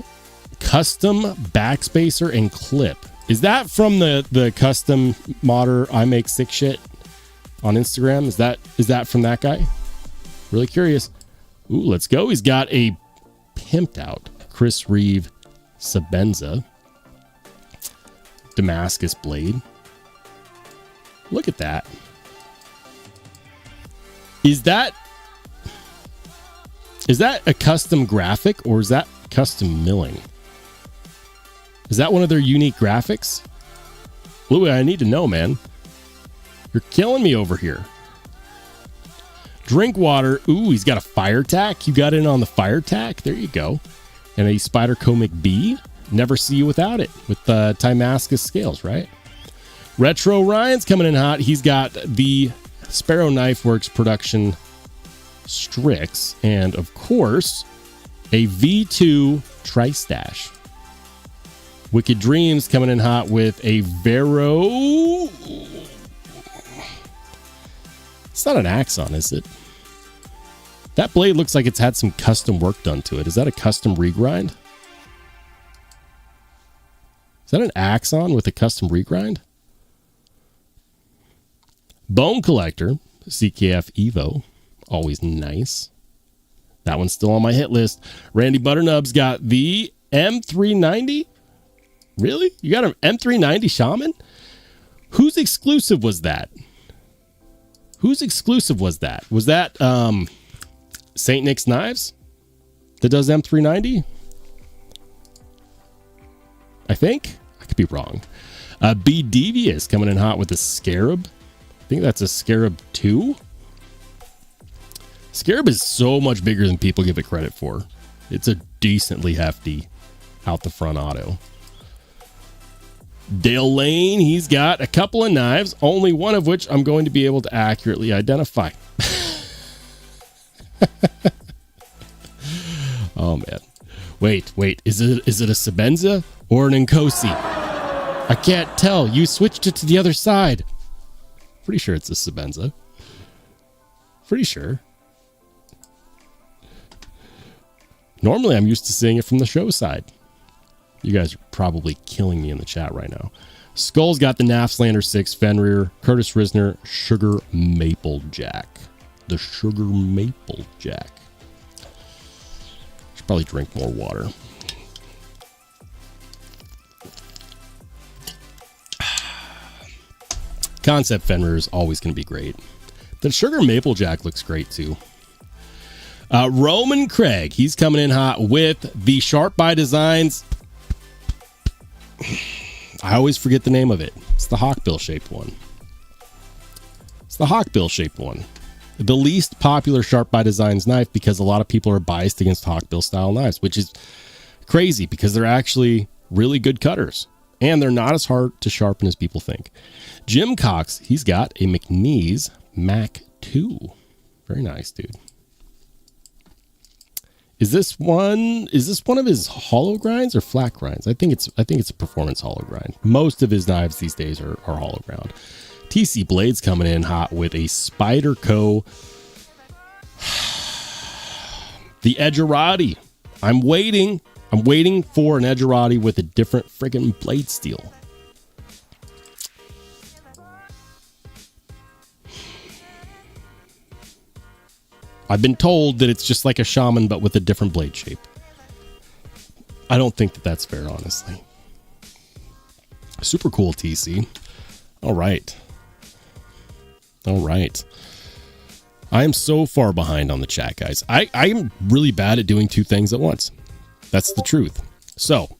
custom backspacer and clip. Is that from the custom modder I make sick shit on Instagram? Is that from that guy? Really curious. Ooh, let's go. He's got a pimped out Chris Reeve Sabenza Damascus blade. Look at that. Is that a custom graphic or is that custom milling? Is that one of their unique graphics? Louis, I need to know, man. You're killing me over here. Drink water. Ooh, he's got a fire tack. You got in on the fire tack. There you go. And a Spyderco McBee. Never see you without it. With the Damascus scales, right? Retro Ryan's coming in hot. He's got the Sparrow Knife Works production Strix. And, of course, a V2 Tri-Stash. Wicked Dreams coming in hot with a Vero. It's not an Axon, is it? That blade looks like it's had some custom work done to it. Is that a custom regrind? Is that an Axon with a custom regrind? Bone Collector, CKF Evo, always nice. That one's still on my hit list. Randy Butternub's got the M390. Really? You got an M390 Shaman? Whose exclusive was that? Whose exclusive was that? Was that St. Nick's Knives that does M390? I think. I could be wrong. B Devious coming in hot with a Scarab. I think that's a Scarab 2. Scarab is so much bigger than people give it credit for. It's a decently hefty out the front auto. Dale Lane, he's got a couple of knives, only one of which I'm going to be able to accurately identify. Oh man. Wait, is it a Sebenza or an Nkosi? I can't tell. You switched it to the other side. Pretty sure it's a Sebenza. Pretty sure. Normally, I'm used to seeing it from the show side. You guys are probably killing me in the chat right now. Skull's got the Nafslander 6 Fenrir, Curtis Risner, Sugar Maple Jack. The Sugar Maple Jack. Should probably drink more water. Concept Fenrir is always going to be great. The Sugar Maple Jack looks great too. Roman Craig, he's coming in hot with the Sharp by Designs. I always forget the name of it. It's the hawkbill shaped one. It's the hawkbill shaped one. The least popular Sharp by Designs knife because a lot of people are biased against hawkbill style knives, which is crazy because they're actually really good cutters and they're not as hard to sharpen as people think. Jim Cox, he's got a McNeese Mac 2. Very nice, dude. Is this one of his hollow grinds or flat grinds? I think it's a performance hollow grind. Most of his knives these days are hollow ground. TC Blades coming in hot with a Spyderco. The Edgerati. I'm waiting for an Edgerati with a different friggin' blade steel. I've been told that it's just like a Shaman, but with a different blade shape. I don't think that that's fair, honestly. Super cool, TC. All right. I am so far behind on the chat, guys. I am really bad at doing two things at once. That's the truth. So,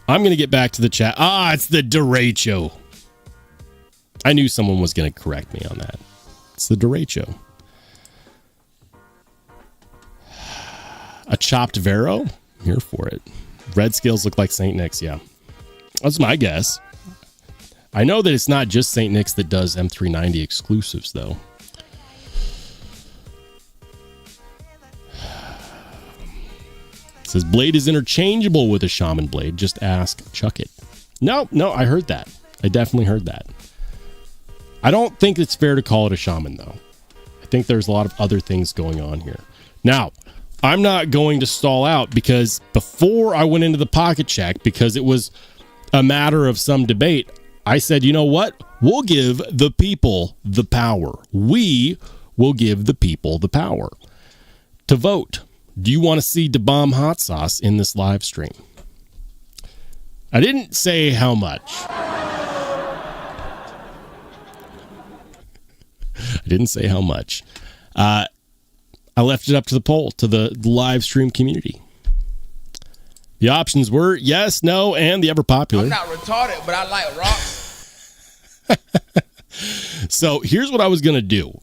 I'm going to get back to the chat. It's the derecho. I knew someone was going to correct me on that. It's the derecho. A chopped Vero? I'm here for it. Red scales look like St. Nick's, yeah. That's my guess. I know that it's not just St. Nick's that does M390 exclusives, though. It says blade is interchangeable with a Shaman blade. Just ask Chuck It. No, I heard that. I definitely heard that. I don't think it's fair to call it a Shaman, though. I think there's a lot of other things going on here. Now, I'm not going to stall out because before I went into the pocket check, because it was a matter of some debate, I said, you know what? We'll give the people the power. We will give the people the power to vote. Do you want to see Da Bomb Hot Sauce in this live stream? I didn't say how much. I didn't say how much. I left it up to the poll, to the live stream community. The options were yes, no, and the ever popular. I'm not retarded, but I like rocks. So here's what I was going to do.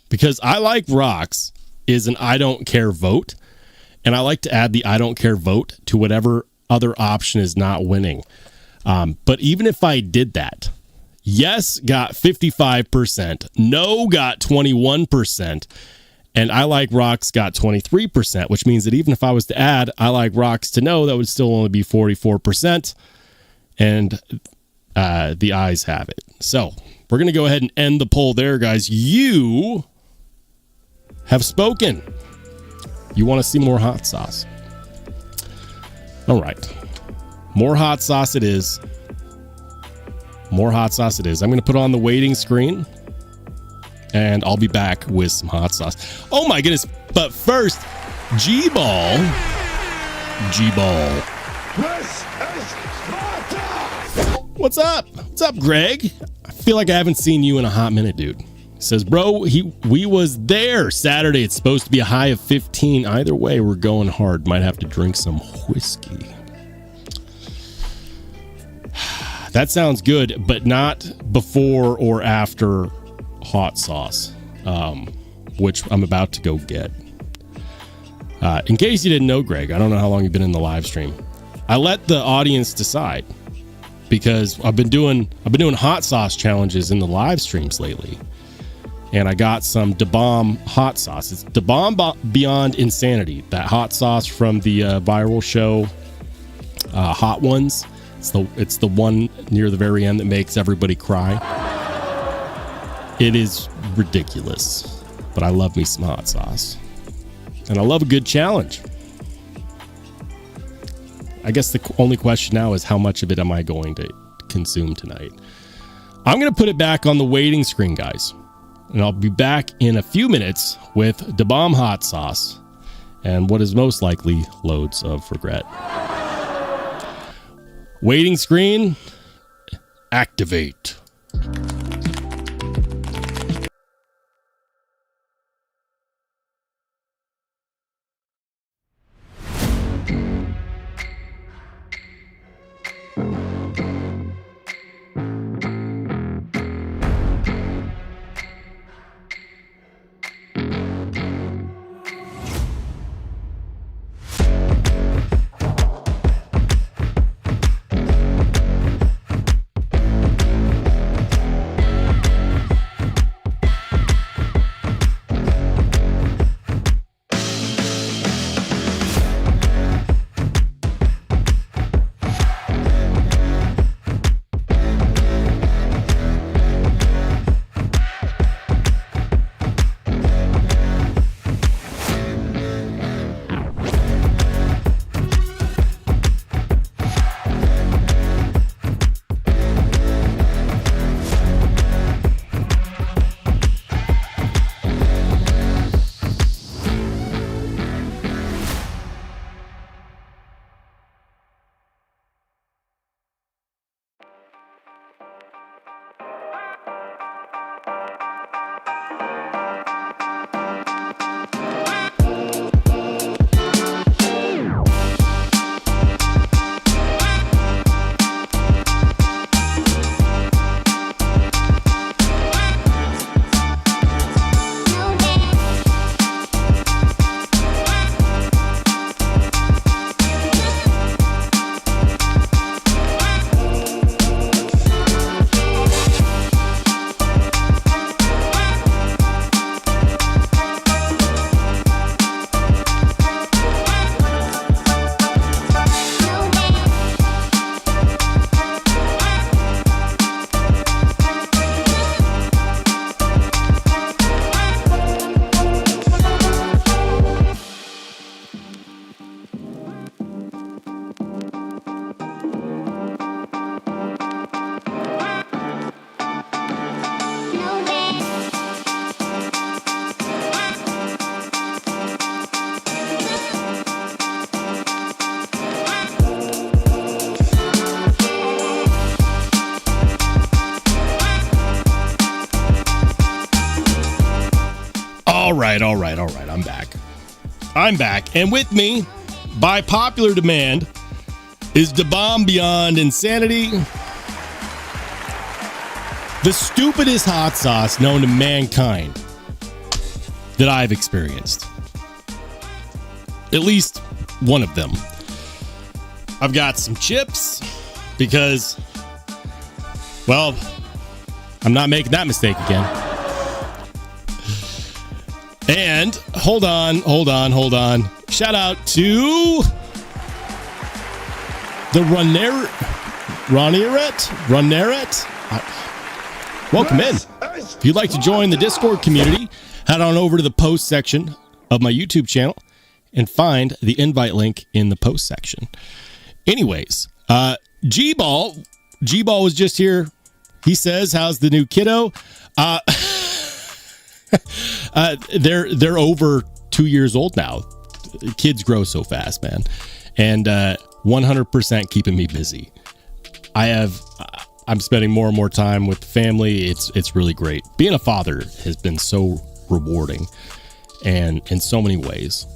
Because I like rocks is an I don't care vote. And I like to add the I don't care vote to whatever other option is not winning. But even if I did that, yes got 55%, no got 21%. And I like rocks got 23%, which means that even if I was to add I like rocks to no, that would still only be 44%. And the ayes have it. So we're going to go ahead and end the poll there, guys. You have spoken. You want to see more hot sauce. All right. More hot sauce it is. more hot sauce it is. I'm going to put on the waiting screen, and I'll be back with some hot sauce. Oh my goodness. But first, G-Ball. G-Ball. What's up? What's up, Greg? I feel like I haven't seen you in a hot minute, dude. He says, bro, we was there Saturday. It's supposed to be a high of 15. Either way, we're going hard. Might have to drink some whiskey. That sounds good, but not before or after hot sauce, which I'm about to go get. In case you didn't know, Greg, I don't know how long you've been in the live stream. I let the audience decide because I've been doing hot sauce challenges in the live streams lately, and I got some Da Bomb hot sauce. It's Da Bomb Beyond Insanity, that hot sauce from the viral show Hot Ones. It's the one near the very end that makes everybody cry. It is ridiculous, but I love me some hot sauce, and I love a good challenge. I guess the only question now is how much of it am I going to consume tonight? I'm going to put it back on the waiting screen, guys, and I'll be back in a few minutes with Da Bomb hot sauce and what is most likely loads of regret. Waiting screen, activate. All right. I'm back. And with me, by popular demand, is Da Bomb Beyond Insanity, the stupidest hot sauce known to mankind that I've experienced. At least one of them. I've got some chips because, well, I'm not making that mistake again. And hold on. Shout out to the Runeret. Welcome in. If you'd like to join the Discord community, head on over to the post section of my YouTube channel and find the invite link in the post section. Anyways, G-Ball was just here He says, how's the new kiddo? They're over 2 years old now. Kids grow so fast, man. And 100% keeping me busy. I'm spending more and more time with the family. It's really great. Being a father has been so rewarding and in so many ways.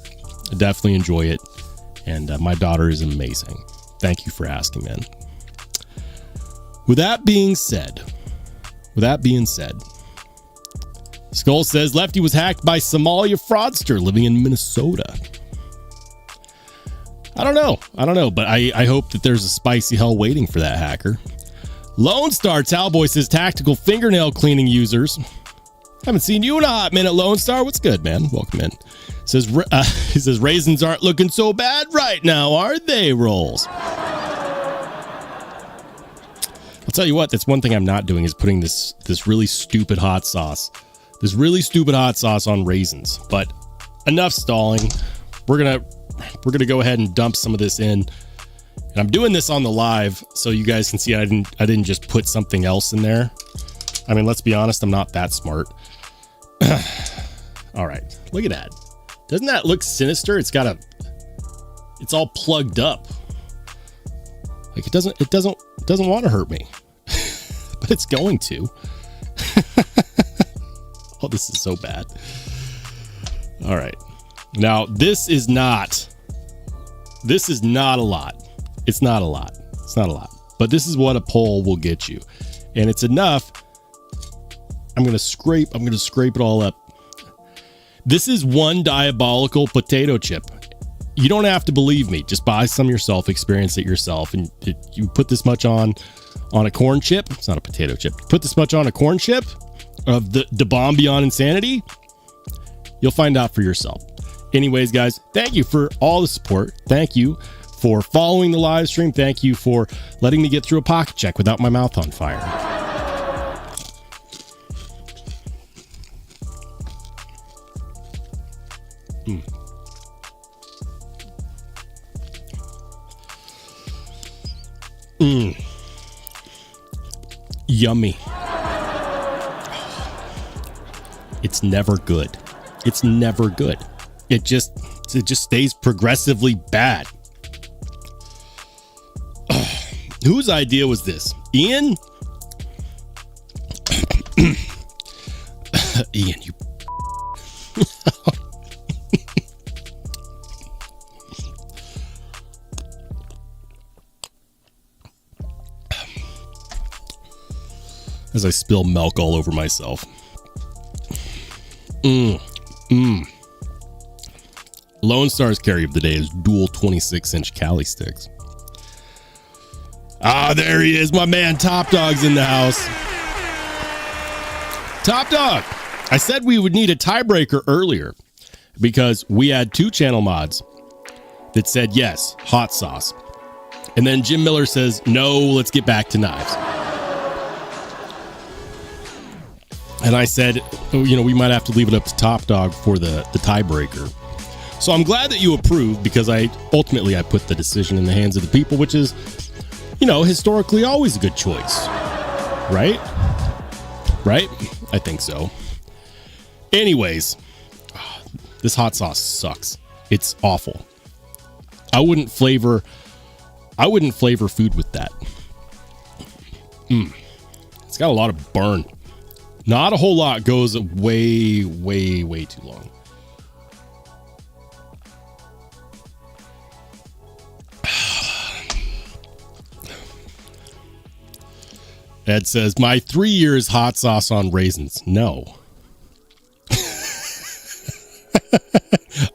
I definitely enjoy it. And my daughter is amazing. Thank you for asking, man. With that being said, Skull says Lefty was hacked by Somalia fraudster living in Minnesota. I don't know, but I hope that there's a spicy hell waiting for that hacker. Lone Star Talboy says tactical fingernail cleaning users. Haven't seen you in a hot minute, Lone Star. What's good, man? Welcome in. He says raisins aren't looking so bad right now, are they, Rolls? I'll tell you what, that's one thing I'm not doing is putting this really stupid hot sauce. This really stupid hot sauce on raisins. But enough stalling. We're gonna go ahead and dump some of this in. And I'm doing this on the live so you guys can see I didn't just put something else in there. I mean, let's be honest, I'm not that smart. All right, look at that. Doesn't that look sinister? It's all plugged up. Like it doesn't want to hurt me, but it's going to. Oh, this is so bad. All right. Now this is not a lot. It's not a lot. But this is what a poll will get you. And it's enough. I'm going to scrape it all up. This is one diabolical potato chip. You don't have to believe me. Just buy some yourself, experience it yourself. And you put this much on a corn chip. It's not a potato chip. You put this much on a corn chip of the bomb beyond insanity. You'll find out for yourself. Anyways, guys, thank you for all the support. Thank you for following the live stream. Thank you for letting me get through a pocket check without my mouth on fire. Yummy. It's never good. It just stays progressively bad. Whose idea was this? Ian? Ian, you. As I spill milk all over myself. Lone Star's carry of the day is dual 26-inch Cali sticks. Ah, there he is. My man Top Dog's in the house. Top Dog. I said we would need a tiebreaker earlier because we had 2 channel mods that said yes, hot sauce. And then Jim Miller says, no, let's get back to knives. And I said, we might have to leave it up to Top Dog for the tiebreaker. So I'm glad that you approved because I put the decision in the hands of the people, which is, historically always a good choice. Right? I think so. Anyways, this hot sauce sucks. It's awful. I wouldn't flavor food with that. It's got a lot of burn. Not a whole lot goes way, way, way too long. Ed says, my 3 years hot sauce on raisins. No.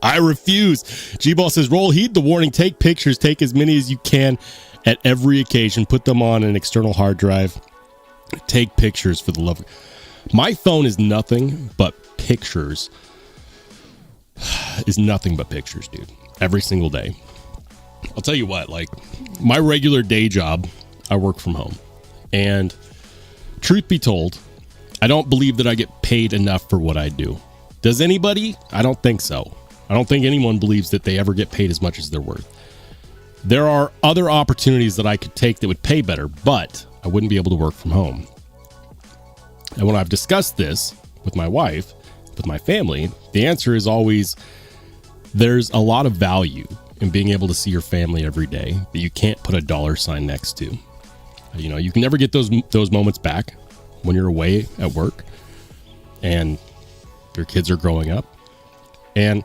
I refuse. G-Ball says, roll, heed the warning. Take pictures. Take as many as you can at every occasion. Put them on an external hard drive. Take pictures for the love of... My phone is nothing but pictures. Dude. Every single day. I'll tell you what, like, my regular day job, I work from home. And truth be told, I don't believe that I get paid enough for what I do. Does anybody? I don't think so. I don't think anyone believes that they ever get paid as much as they're worth. There are other opportunities that I could take that would pay better, but I wouldn't be able to work from home. And when I've discussed this with my wife, with my family, the answer is always there's a lot of value in being able to see your family every day that you can't put a dollar sign next to. You know, you can never get those moments back when you're away at work and your kids are growing up. And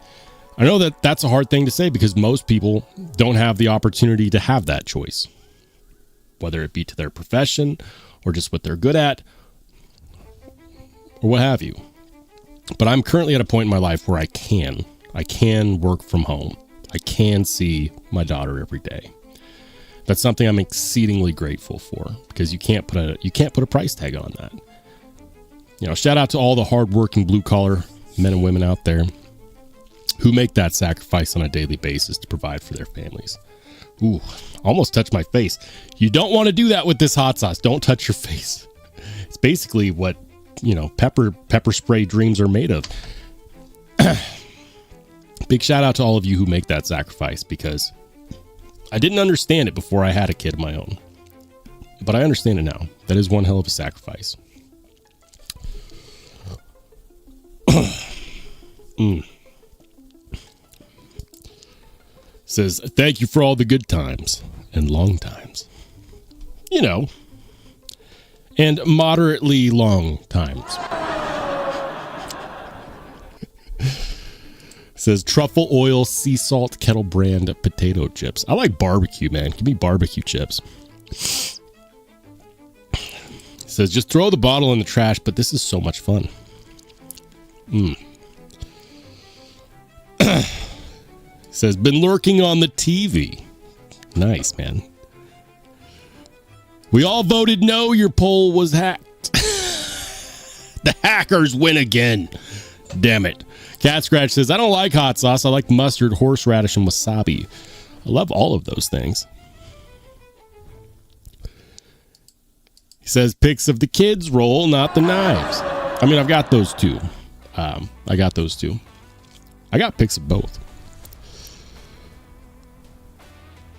I know that that's a hard thing to say because most people don't have the opportunity to have that choice, whether it be to their profession or just what they're good at or what have you. But I'm currently at a point in my life where I can work from home. I can see my daughter every day. That's something I'm exceedingly grateful for because you can't put a price tag on that. You know, shout out to all the hardworking blue collar men and women out there who make that sacrifice on a daily basis to provide for their families. Ooh, almost touched my face. You don't want to do that with this hot sauce. Don't touch your face. It's basically what, you know, pepper spray dreams are made of. Big shout out to all of you who make that sacrifice because I didn't understand it before I had a kid of my own, but I understand it now. That is one hell of a sacrifice. Says, thank you for all the good times and long times. You know, and moderately long times. Says truffle oil, sea salt, kettle brand potato chips. I like barbecue, man. Give me barbecue chips. Says just throw the bottle in the trash, but this is so much fun. Says been lurking on the TV. Nice, man. We all voted no. Your poll was hacked. The hackers win again. Damn it. Cat Scratch says, I don't like hot sauce. I like mustard, horseradish, and wasabi. I love all of those things. He says, pics of the kids roll, not the knives. I mean, I've got those two. I got pics of both.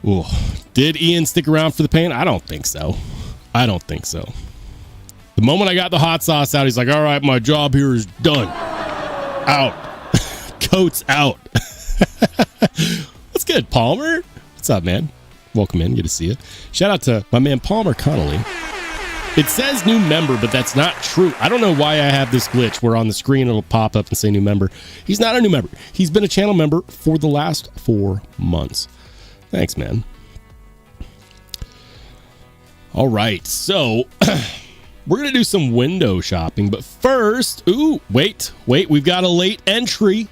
Ooh. Did Ian stick around for the pain? I don't think so. The moment I got the hot sauce out, he's like, all right, my job here is done. Out. Coat's out. What's good, Palmer? What's up, man? Welcome in. Good to see you. Shout out to my man, Palmer Connolly. It says new member, but that's not true. I don't know why I have this glitch where on the screen it'll pop up and say new member. He's not a new member. He's been a channel member for the last 4 months. Thanks, man. All right, so we're going to do some window shopping, but first, wait, we've got a late entry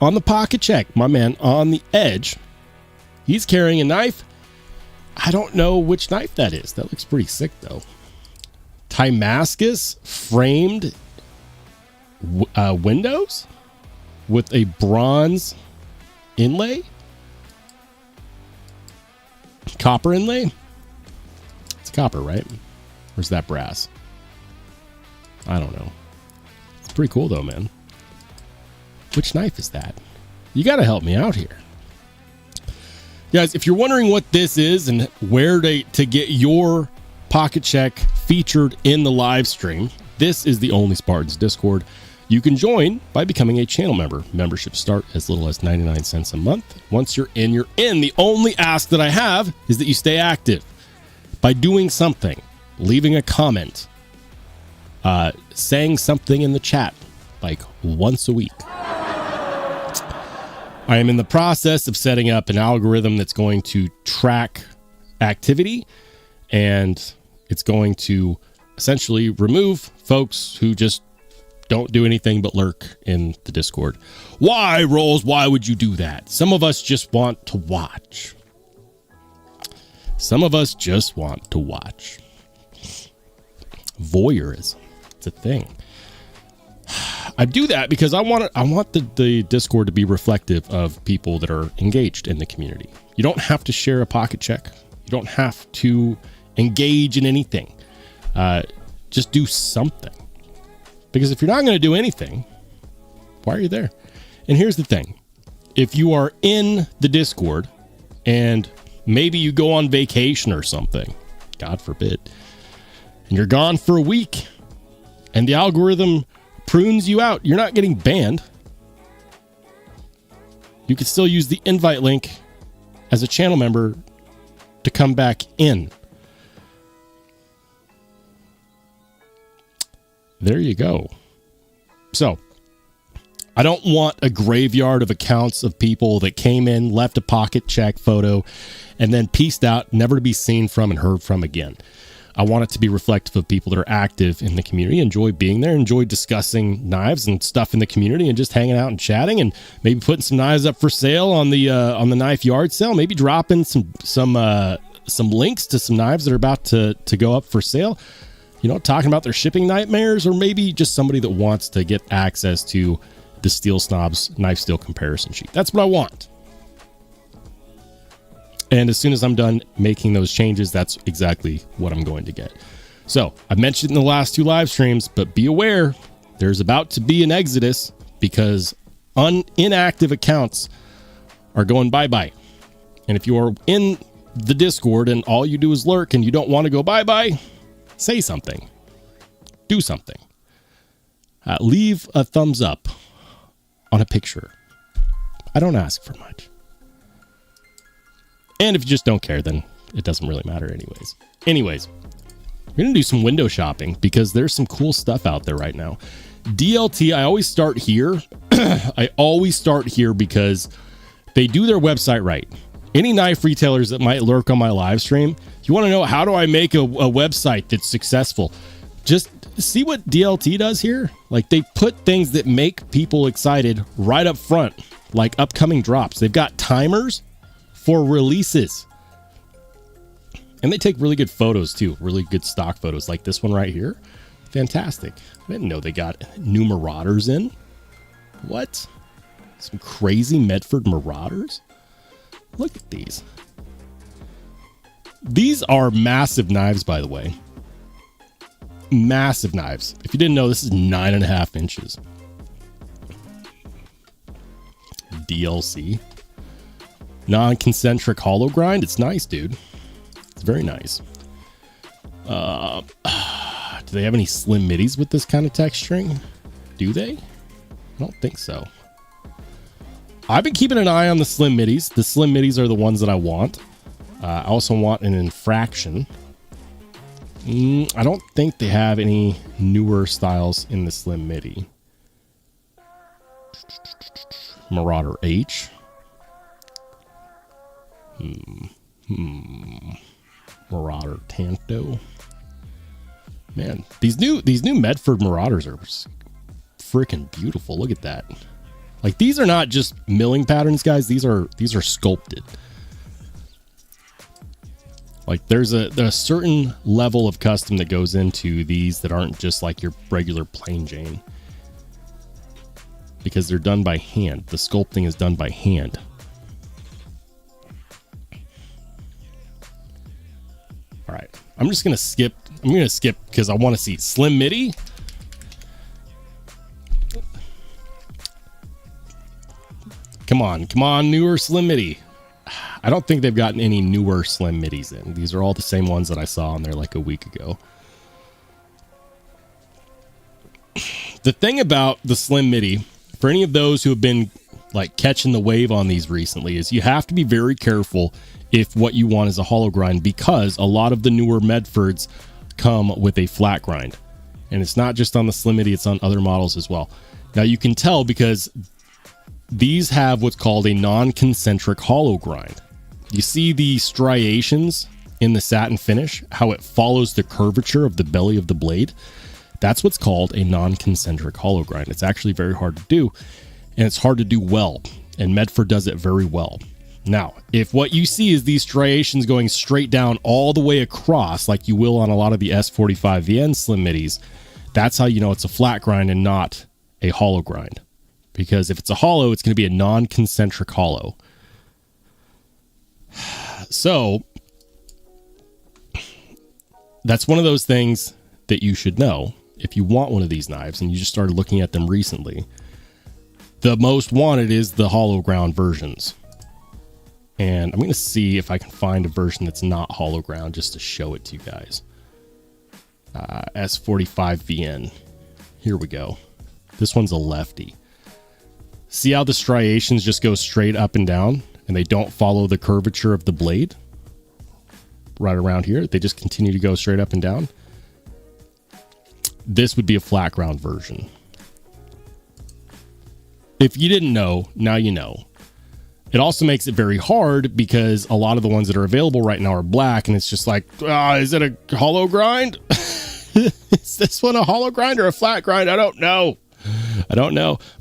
on the pocket check. My man on the edge, he's carrying a knife. I don't know which knife that is. That looks pretty sick, though. Damascus framed windows with a bronze inlay. Copper inlay? It's copper, right? Or is that brass? I don't know. It's pretty cool, though, man. Which knife is that? You got to help me out here. Guys, if you're wondering what this is and where to get your pocket check featured in the live stream, this is the Only Spartans Discord. You can join by becoming a channel member. Memberships start as little as 99 cents a month. Once you're in, you're in. The only ask that I have is that you stay active by doing something, leaving a comment, saying something in the chat, like once a week. I am in the process of setting up an algorithm that's going to track activity, and it's going to essentially remove folks who just don't do anything but lurk in the Discord. Why, Rolls? Why would you do that? Some of us just want to watch. Voyeurism. It's a thing. I do that because I want the Discord to be reflective of people that are engaged in the community. You don't have to share a pocket check. You don't have to engage in anything. Just do something. Because if you're not going to do anything, why are you there? And here's the thing. If you are in the Discord and maybe you go on vacation or something, God forbid, and you're gone for a week, and the algorithm prunes you out. You're not getting banned. You can still use the invite link as a channel member to come back in. There you go. So, I don't want a graveyard of accounts of people that came in, left a pocket check photo, and then pieced out, never to be seen from and heard from again. I want it to be reflective of people that are active in the community, enjoy being there, enjoy discussing knives and stuff in the community, and just hanging out and chatting, and maybe putting some knives up for sale on the knife yard sale. Maybe dropping some links to some knives that are about to go up for sale. You know, talking about their shipping nightmares, or maybe just somebody that wants to get access to the Steel Snobs knife steel comparison sheet. That's what I want. And as soon as I'm done making those changes, that's exactly what I'm going to get. So I mentioned in the last 2 live streams, but be aware, there's about to be an exodus because inactive accounts are going bye-bye. And if you are in the Discord and all you do is lurk and you don't want to go bye-bye, say something. Do something. Leave a thumbs up on a picture. I don't ask for much. And if you just don't care, then it doesn't really matter anyways. We're going to do some window shopping because there's some cool stuff out there right now. DLT, I always start here. I always start here because they do their website right. Any knife retailers that might lurk on my live stream, you want to know how do I make a website that's successful? Just see what DLT does here. Like, they put things that make people excited right up front, like upcoming drops. They've got timers for releases. And they take really good photos too, really good stock photos, like this one right here. Fantastic. I didn't know they got new Marauders in. What? Some crazy Medford Marauders? Look at these. These are massive knives, by the way. Massive knives. If you didn't know, this is 9.5 inches. DLC. Non-concentric hollow grind. It's nice, dude. It's very nice. Do they have any slim middies with this kind of texturing? Do they? I don't think so. I've been keeping an eye on the slim middies. The slim middies are the ones that I want. I also want an infraction. I don't think they have any newer styles in the slim midi. Marauder H. Marauder Tanto. Man, these new Medford Marauders are freaking beautiful. Look at that. Like, these are not just milling patterns, guys. These are sculpted. Like, there's a certain level of custom that goes into these that aren't just like your regular plain Jane, because they're done by hand. The sculpting is done by hand. All right, I'm just gonna skip. I'm gonna skip because I want to see slim midi. Come on, newer slim midi. I don't think they've gotten any newer slim middies in. These are all the same ones that I saw on there like a week ago. The thing about the slim midi, for any of those who have been like catching the wave on these recently, is you have to be very careful if what you want is a hollow grind, because a lot of the newer Medfords come with a flat grind. And it's not just on the slim midi, it's on other models as well. Now you can tell because these have what's called a non-concentric hollow grind. You see the striations in the satin finish, how it follows the curvature of the belly of the blade? That's what's called a non-concentric hollow grind. It's actually very hard to do, and it's hard to do well, and Medford does it very well. Now, if what you see is these striations going straight down all the way across, like you will on a lot of the S45VN slim midis, that's how you know it's a flat grind and not a hollow grind. Because if it's a hollow, it's going to be a non-concentric hollow. So that's one of those things that you should know if you want one of these knives and you just started looking at them recently. The most wanted is the hollow ground versions. And I'm going to see if I can find a version that's not hollow ground just to show it to you guys. S45VN. Here we go. This one's a lefty. See how the striations just go straight up and down and they don't follow the curvature of the blade? Right around here, they just continue to go straight up and down. This would be a flat ground version. If you didn't know, now you know. It also makes it very hard because a lot of the ones that are available right now are black, and it's just like, is it a hollow grind? Is this one a hollow grind or a flat grind? I don't know.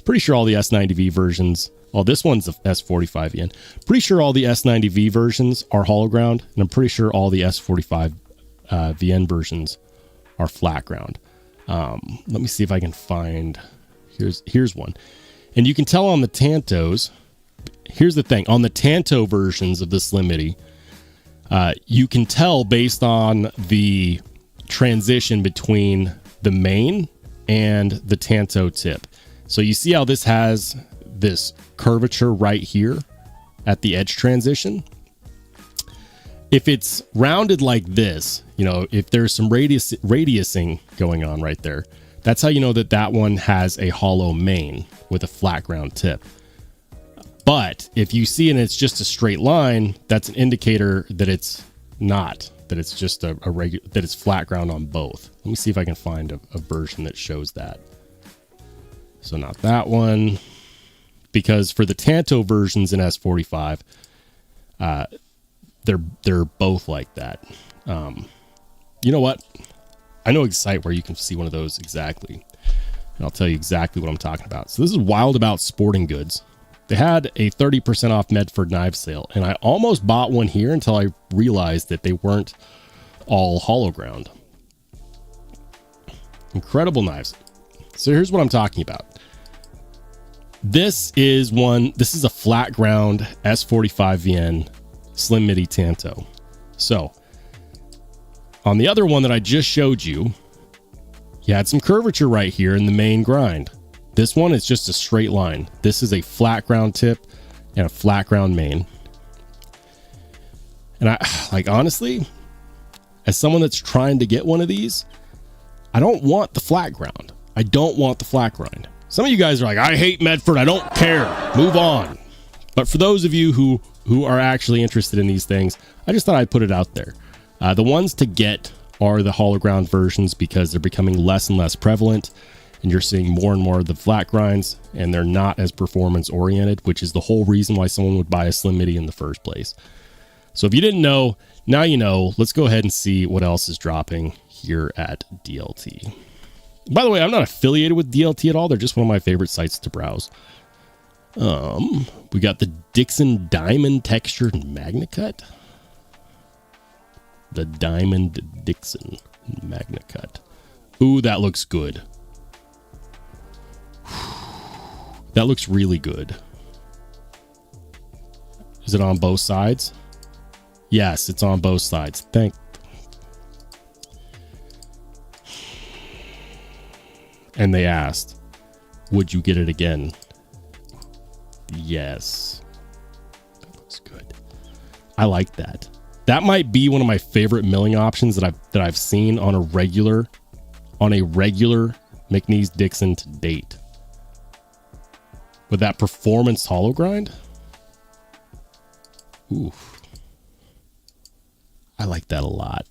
Pretty sure all the S90V versions, this one's a S45VN. Pretty sure all the S90V versions are hollow ground, and I'm pretty sure all the S45 VN versions are flat ground. Let me see if I can find. Here's one, and you can tell on the Tantos. Here's the thing: on the Tanto versions of the Slim MIDI, you can tell based on the transition between the main and the Tanto tip. So you see how this has this curvature right here at the edge transition. If it's rounded like this, if there's some radiusing going on right there, that's how you know that one has a hollow main with a flat ground tip. But if you see and it's just a straight line, that's an indicator that it's not, that it's just that it's flat ground on both. Let me see if I can find a version that shows that. So not that one, because for the Tanto versions in S45, they're both like that. You know what? I know a site where you can see one of those exactly, and I'll tell you exactly what I'm talking about. So this is Wild About Sporting Goods. They had a 30% off Medford knife sale, and I almost bought one here until I realized that they weren't all hollow ground. Incredible knives. So here's what I'm talking about. This is a flat ground S45VN Slim MIDI Tanto. So on the other one that I just showed you, you had some curvature right here in the main grind. This one is just a straight line. This is a flat ground tip and a flat ground main. And honestly, as someone that's trying to get one of these, I don't want the flat ground. I don't want the flat grind. Some of you guys are like, I hate Medford. I don't care. Move on. But for those of you who are actually interested in these things, I just thought I'd put it out there. The ones to get are the hollow ground versions because they're becoming less and less prevalent. And you're seeing more and more of the flat grinds, and they're not as performance oriented, which is the whole reason why someone would buy a Slim MIDI in the first place. So if you didn't know, now you know. Let's go ahead and see what else is dropping here at DLT. By the way, I'm not affiliated with DLT at all. They're just one of my favorite sites to browse. We got the Dixon Diamond Textured MagnaCut. The Diamond Dixon MagnaCut. Ooh, that looks good. That looks really good. Is it on both sides? Yes, it's on both sides. And they asked, would you get it again? Yes. That looks good. I like that. That might be one of my favorite milling options that I've seen on a regular McNeese Dixon to date. With that performance hollow grind. Ooh. I like that a lot.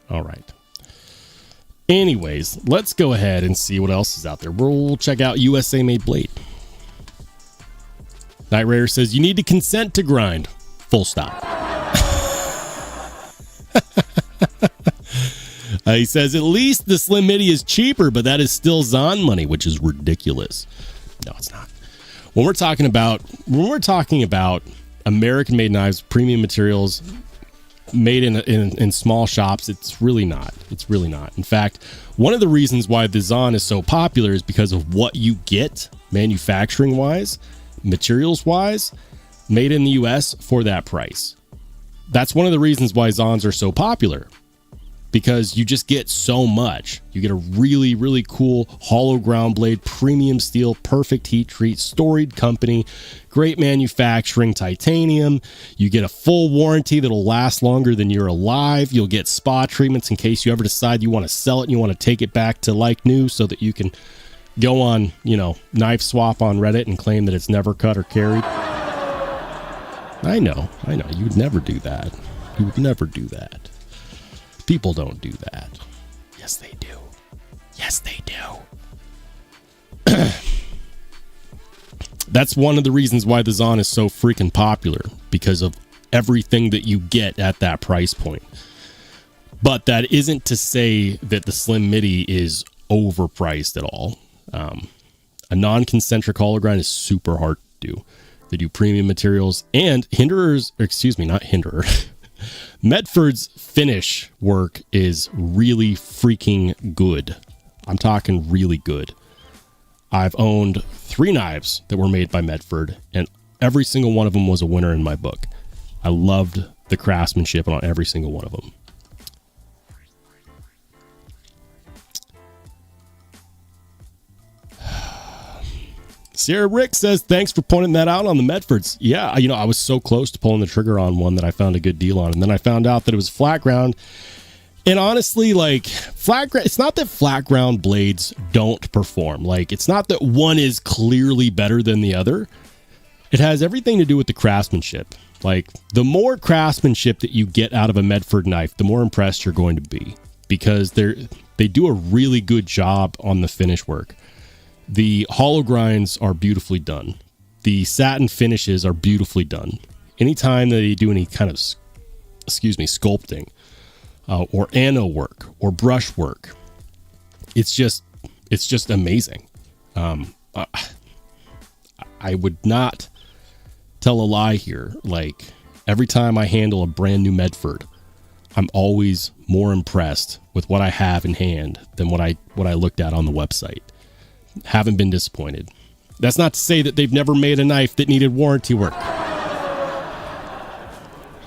All right. Anyways, let's go ahead and see what else is out there. We'll check out USA Made Blade. Night Raider says, you need to consent to grind. Full stop. He says, at least the Slim MIDI is cheaper, but that is still Zahn money, which is ridiculous. No, it's not. When we're talking about American-made knives, premium materials, made in small shops, it's really not. It's really not. In fact, one of the reasons why the Zahn is so popular is because of what you get manufacturing-wise, materials-wise, made in the US for that price. That's one of the reasons why Zahns are so popular. because you just get so much. You get a really, really cool hollow ground blade, premium steel, perfect heat treat, storied company, great manufacturing, titanium. You get a full warranty that'll last longer than you're alive. You'll get spa treatments in case you ever decide you want to sell it and you want to take it back to like new so that you can go on, knife swap on Reddit and claim that it's never cut or carried. I know. You would never do that. You would never do that. People don't do that. Yes, they do. Yes, they do. That's one of the reasons why the Zon is so freaking popular, because of everything that you get at that price point. But that isn't to say that the Slim MIDI is overpriced at all. A non-concentric hollow grind is super hard to do. They do premium materials, and Medford's finish work is really freaking good. I'm talking really good. I've owned 3 knives that were made by Medford, and every single one of them was a winner in my book. I loved the craftsmanship on every single one of them. Sierra Rick says, thanks for pointing that out on the Medfords. Yeah, I was so close to pulling the trigger on one that I found a good deal on. And then I found out that it was flat ground. And honestly, it's not that flat ground blades don't perform. It's not that one is clearly better than the other. It has everything to do with the craftsmanship. The more craftsmanship that you get out of a Medford knife, the more impressed you're going to be, because they do a really good job on the finish work. The hollow grinds are beautifully done. The satin finishes are beautifully done. Anytime that they do any kind of, sculpting or anno work or brush work, it's just amazing. I would not tell a lie here. Every time I handle a brand new Medford, I'm always more impressed with what I have in hand than what I looked at on the website. Haven't been disappointed. That's not to say that they've never made a knife that needed warranty work.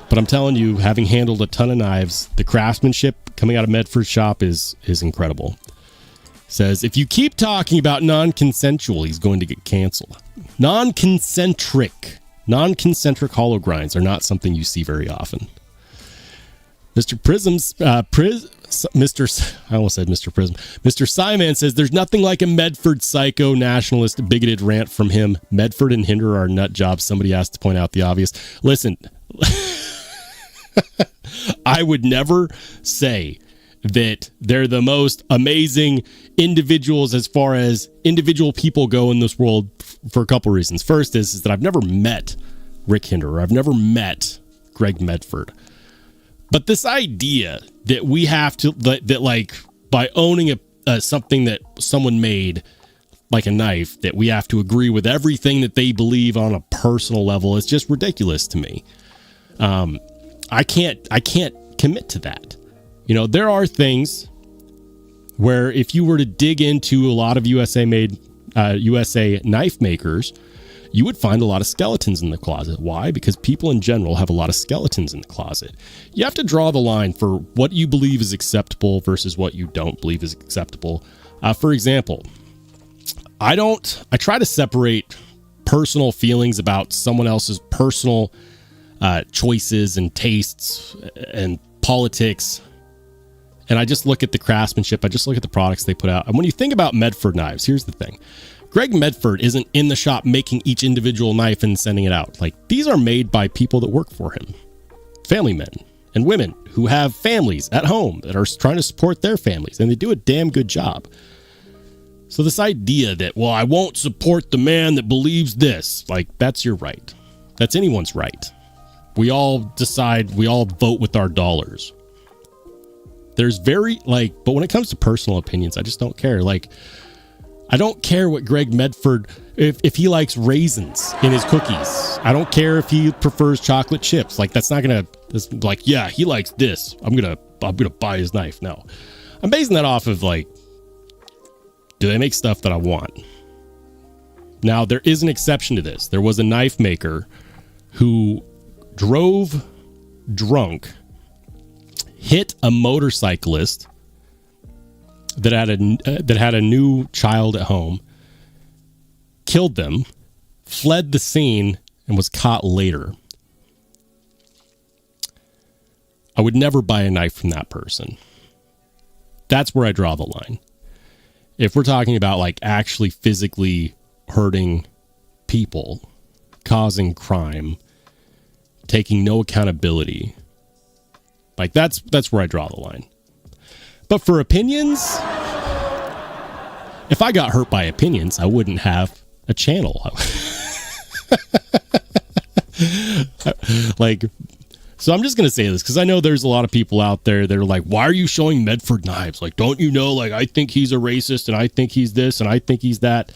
But I'm telling you, having handled a ton of knives, the craftsmanship coming out of Medford's shop is incredible. Says, if you keep talking about non-consensual, he's going to get canceled. Non-concentric hollow grinds are not something you see very often. Mr. Prism's I almost said Mr. Prism. Mr. Simon says there's nothing like a Medford psycho nationalist bigoted rant from him. Medford and Hinder are nut jobs. Somebody has to point out the obvious. Listen, I would never say that they're the most amazing individuals as far as individual people go in this world for a couple reasons. First is that I've never met Rick Hinder, or I've never met Greg Medford. But this idea that we have to, by owning something that someone made, like a knife, that we have to agree with everything that they believe on a personal level is just ridiculous to me. I can't commit to that. There are things where if you were to dig into a lot of USA knife makers, you would find a lot of skeletons in the closet. Why? Because people in general have a lot of skeletons in the closet. You have to draw the line for what you believe is acceptable versus what you don't believe is acceptable. For example, I try to separate personal feelings about someone else's personal choices and tastes and politics. And I just look at the craftsmanship. I just look at the products they put out. And when you think about Medford knives, here's the thing. Greg Medford isn't in the shop making each individual knife and sending it out. These are made by people that work for him. Family men and women who have families at home that are trying to support their families, and they do a damn good job. So this idea that, well, I won't support the man that believes this, that's your right. That's anyone's right. We all decide, we all vote with our dollars. There's but when it comes to personal opinions, I just don't care. I don't care what Greg Medford, if he likes raisins in his cookies. I don't care if he prefers chocolate chips. That's not gonna, yeah, he likes this. I'm gonna buy his knife. No, I'm basing that off of do they make stuff that I want? Now there is an exception to this. There was a knife maker who drove drunk. hit a motorcyclist that had a new child at home, killed them, fled the scene, and was caught later. I would never buy a knife from that person. That's where I draw the line. If we're talking about like actually physically hurting people, causing crime, taking no accountability, like that's where I draw the line. But for opinions, if I got hurt by opinions, I wouldn't have a channel. Like, so I'm just going to say this because I know there's a lot of people out there that are like, why are you showing Medford knives? Like, don't you know, like, I think he's a racist and I think he's this and I think he's that.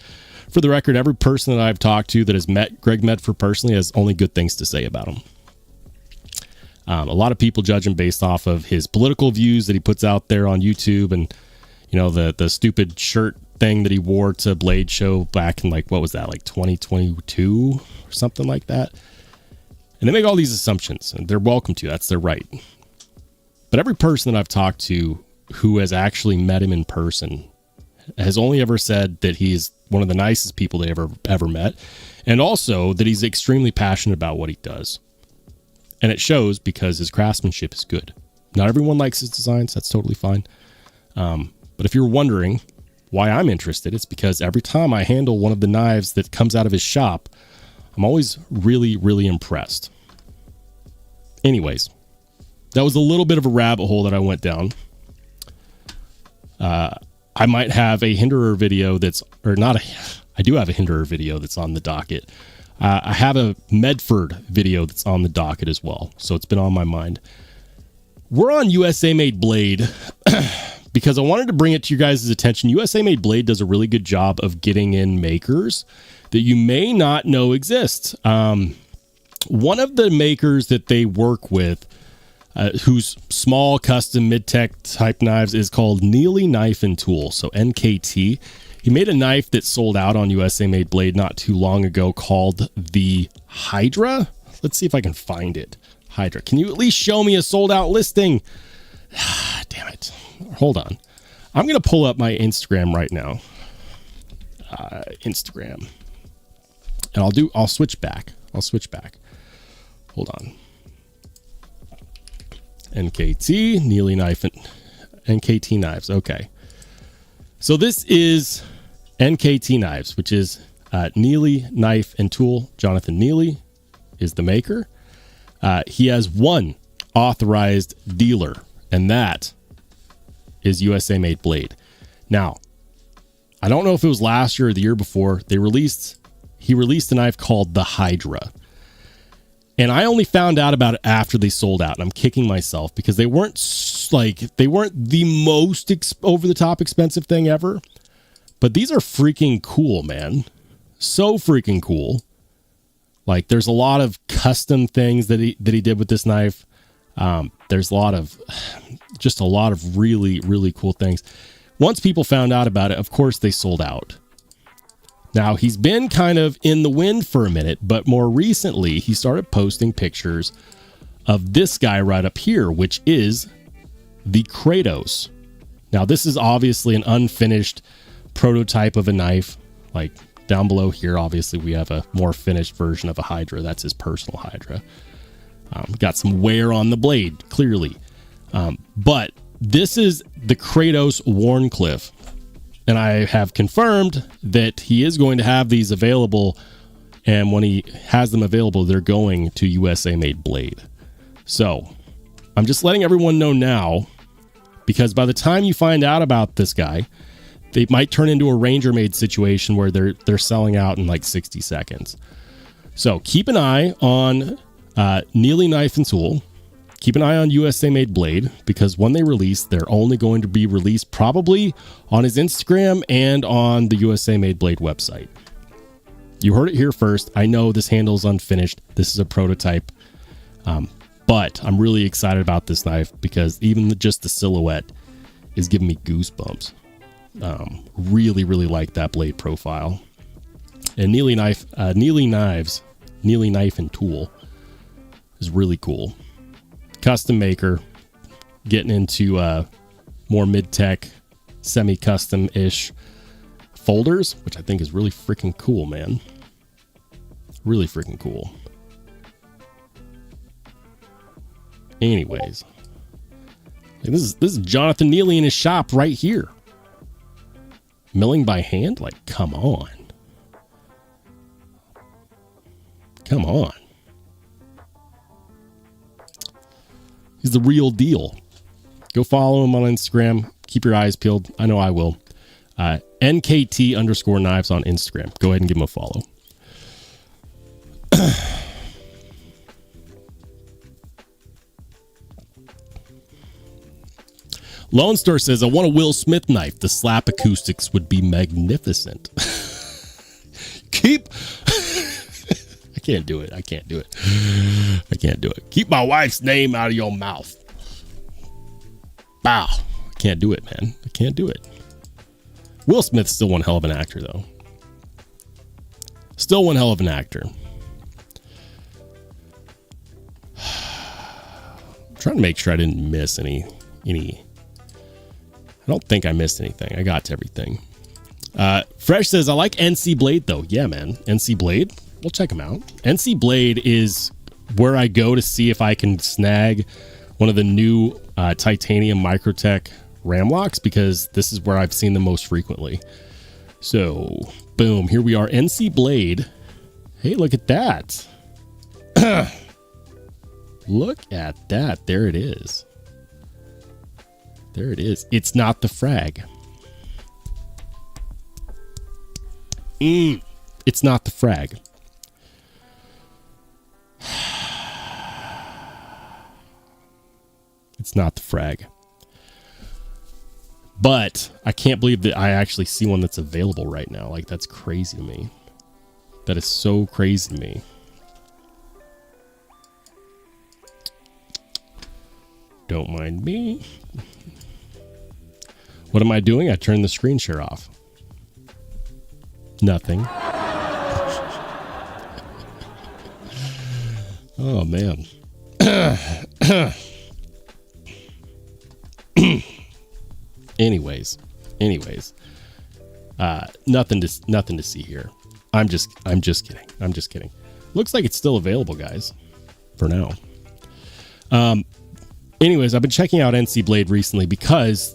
For the record, every person that I've talked to that has met Greg Medford personally has only good things to say about him. A lot of people judge him based off of his political views that he puts out there on YouTube and, you know, the stupid shirt thing that he wore to Blade Show back in, like, what was that, like 2022 or something like that. And they make all these assumptions, and they're welcome to. That's their right. But every person that I've talked to who has actually met him in person has only ever said that he's one of the nicest people they ever met, and also that he's extremely passionate about what he does. And it shows because his craftsmanship is good. Not everyone likes his designs. That's totally fine. But if you're wondering why I'm interested, it's because every time I handle one of the knives that comes out of his shop, I'm always really, really impressed. Anyways, that was a little bit of a rabbit hole that I went down. I might have a Hinderer video I do have a Hinderer video that's on the docket. I have a Medford video that's on the docket as well. So it's been on my mind. We're on USA Made Blade because I wanted to bring it to you guys' attention. USA Made Blade does a really good job of getting in makers that you may not know exist. One of the makers that they work with, whose small custom mid-tech type knives is called Neely Knife and Tool, so NKT. He made a knife that sold out on USA Made Blade not too long ago called the Hydra. Let's see if I can find it. Hydra. Can you at least show me a sold out listing? Damn it. Hold on. I'm going to pull up my Instagram right now. Instagram. And I'll switch back. Hold on. NKT, Neely Knife, and NKT Knives. Okay. So this is NKT Knives, which is Neely Knife and Tool. Jonathan Neely is the maker. He has one authorized dealer, and that is USA Made Blade. Now, I don't know if it was last year or the year before, he released a knife called the Hydra. And I only found out about it after they sold out, and I'm kicking myself because they weren't the most over the top expensive thing ever. But these are freaking cool, man. So freaking cool. Like, there's a lot of custom things that he did with this knife. There's a lot of really, really cool things. Once people found out about it, of course they sold out. Now, he's been kind of in the wind for a minute, but more recently, he started posting pictures of this guy right up here, which is the Kratos. Now, this is obviously an unfinished prototype of a knife. Like, down below here, obviously, we have a more finished version of a Hydra. That's his personal Hydra. Got some wear on the blade, clearly. But this is the Kratos Warncliffe. And I have confirmed that he is going to have these available. And when he has them available, they're going to USA Made Blade. So I'm just letting everyone know now, because by the time you find out about this guy, they might turn into a Ranger Made situation where they're selling out in like 60 seconds. So keep an eye on Neely Knife and Tool. Keep an eye on USA Made Blade, because when they release, they're only going to be released probably on his Instagram and on the USA Made Blade website. You heard it here first. I know this handle is unfinished. This is a prototype. But I'm really excited about this knife because even just the silhouette is giving me goosebumps. Really, really like that blade profile. And Neely Knife and Tool is really cool. Custom maker, getting into more mid-tech, semi-custom-ish folders, which I think is really freaking cool, man. Really freaking cool. Anyways, this is Jonathan Neely in his shop right here. Milling by hand? Like, come on. Come on. He's the real deal. Go follow him on Instagram. Keep your eyes peeled. I know I will. NKT_knives on Instagram. Go ahead and give him a follow. Lone Star says, I want a Will Smith knife. The slap acoustics would be magnificent. I can't do it. I can't do it. Keep my wife's name out of your mouth. Bow. I can't do it, man. I can't do it. Will Smith's still one hell of an actor, though. Still one hell of an actor. I'm trying to make sure I didn't miss any. I don't think I missed anything. I got to everything. Fresh says, I like NC Blade, though. Yeah, man. NC Blade. We'll check them out. NC Blade is where I go to see if I can snag one of the new titanium microtech ram locks, because this is where I've seen them most frequently. So, boom. Here we are. NC Blade. Hey, look at that. Look at that. There it is. There it is. It's not the frag. It's not the frag. It's not the frag. But I can't believe that I actually see one that's available right now. Like, that's crazy to me. That is so crazy to me. Don't mind me. What am I doing? I turned the screen share off. Nothing. Oh, man. Anyways. Nothing to see here. I'm just kidding. Looks like it's still available, guys, for now. Anyways, I've been checking out NC Blade recently because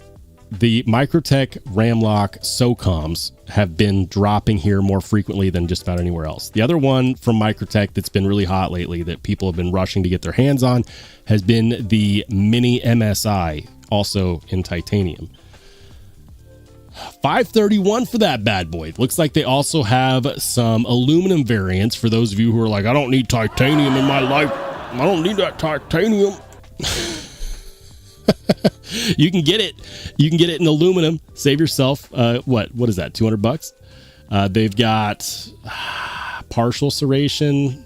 the microtech Ramlock SOCOMs have been dropping here more frequently than just about anywhere else. The other one from microtech that's been really hot lately that people have been rushing to get their hands on has been the Mini MSI, also in titanium. $531 for that bad boy. Looks like they also have some aluminum variants for those of you who are like, I don't need titanium in my life. I don't need that titanium. You can get it. You can get it in aluminum. Save yourself. What is that? $200? They've got partial serration.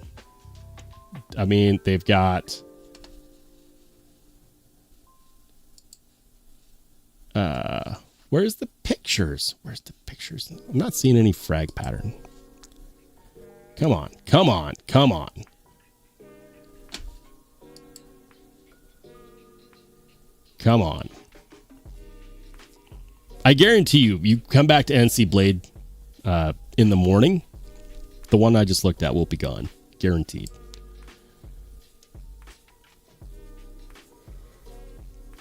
I mean, they've got where's the pictures? Where's the pictures? I'm not seeing any frag pattern. Come on. Come on. I guarantee you come back to NC Blade in the morning, the one I just looked at will be gone. Guaranteed.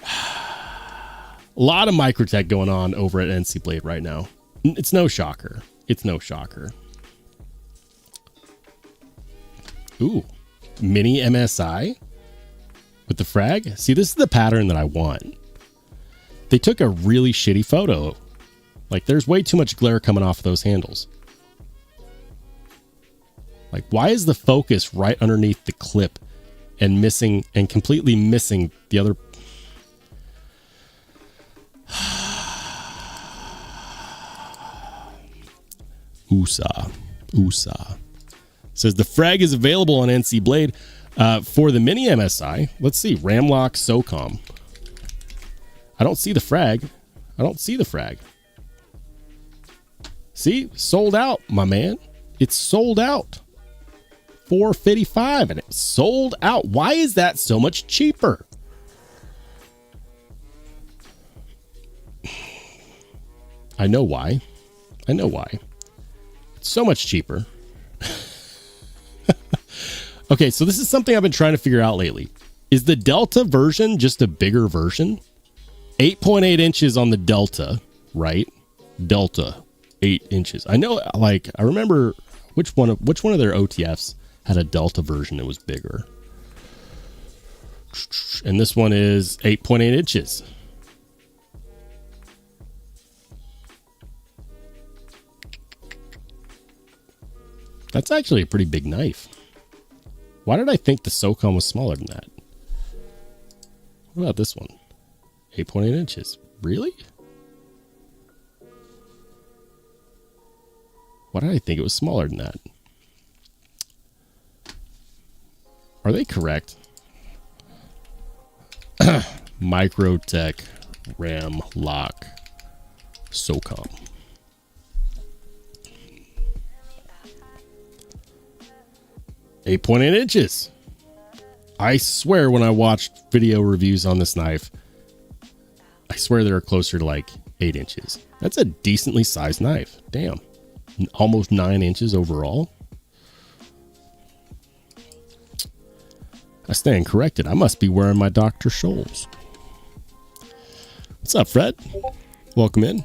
A lot of microtech going on over at NC Blade right now. It's no shocker. Ooh. Mini MSI? With the frag? See, this is the pattern that I want. They took a really shitty photo. Like, there's way too much glare coming off of those handles. Like, why is the focus right underneath the clip and missing and completely missing the other? USA. Says the frag is available on NC Blade. For the Mini MSI, let's see. Ramlock SOCOM. I don't see the frag. See? Sold out, my man. It's sold out. $455 and it's sold out. Why is that so much cheaper? I know why. I know why. It's so much cheaper. Okay, so this is something I've been trying to figure out lately. Is the Delta version just a bigger version? 8.8 inches on the Delta, right? Delta, 8 inches. I know, like, I remember which one of their OTFs had a Delta version that was bigger. And this one is 8.8 inches. That's actually a pretty big knife. Why did I think the SOCOM was smaller than that? What about this one? 8.8 inches. Really? Why did I think it was smaller than that? Are they correct? Microtech RAM lock SOCOM. .8 inches. I swear when I watched video reviews on this knife, I swear they're closer to like 8 inches. That's a decently sized knife. Damn. Almost 9 inches overall. I stand corrected. I must be wearing my Dr. Scholl's. What's up, Fred? Welcome in.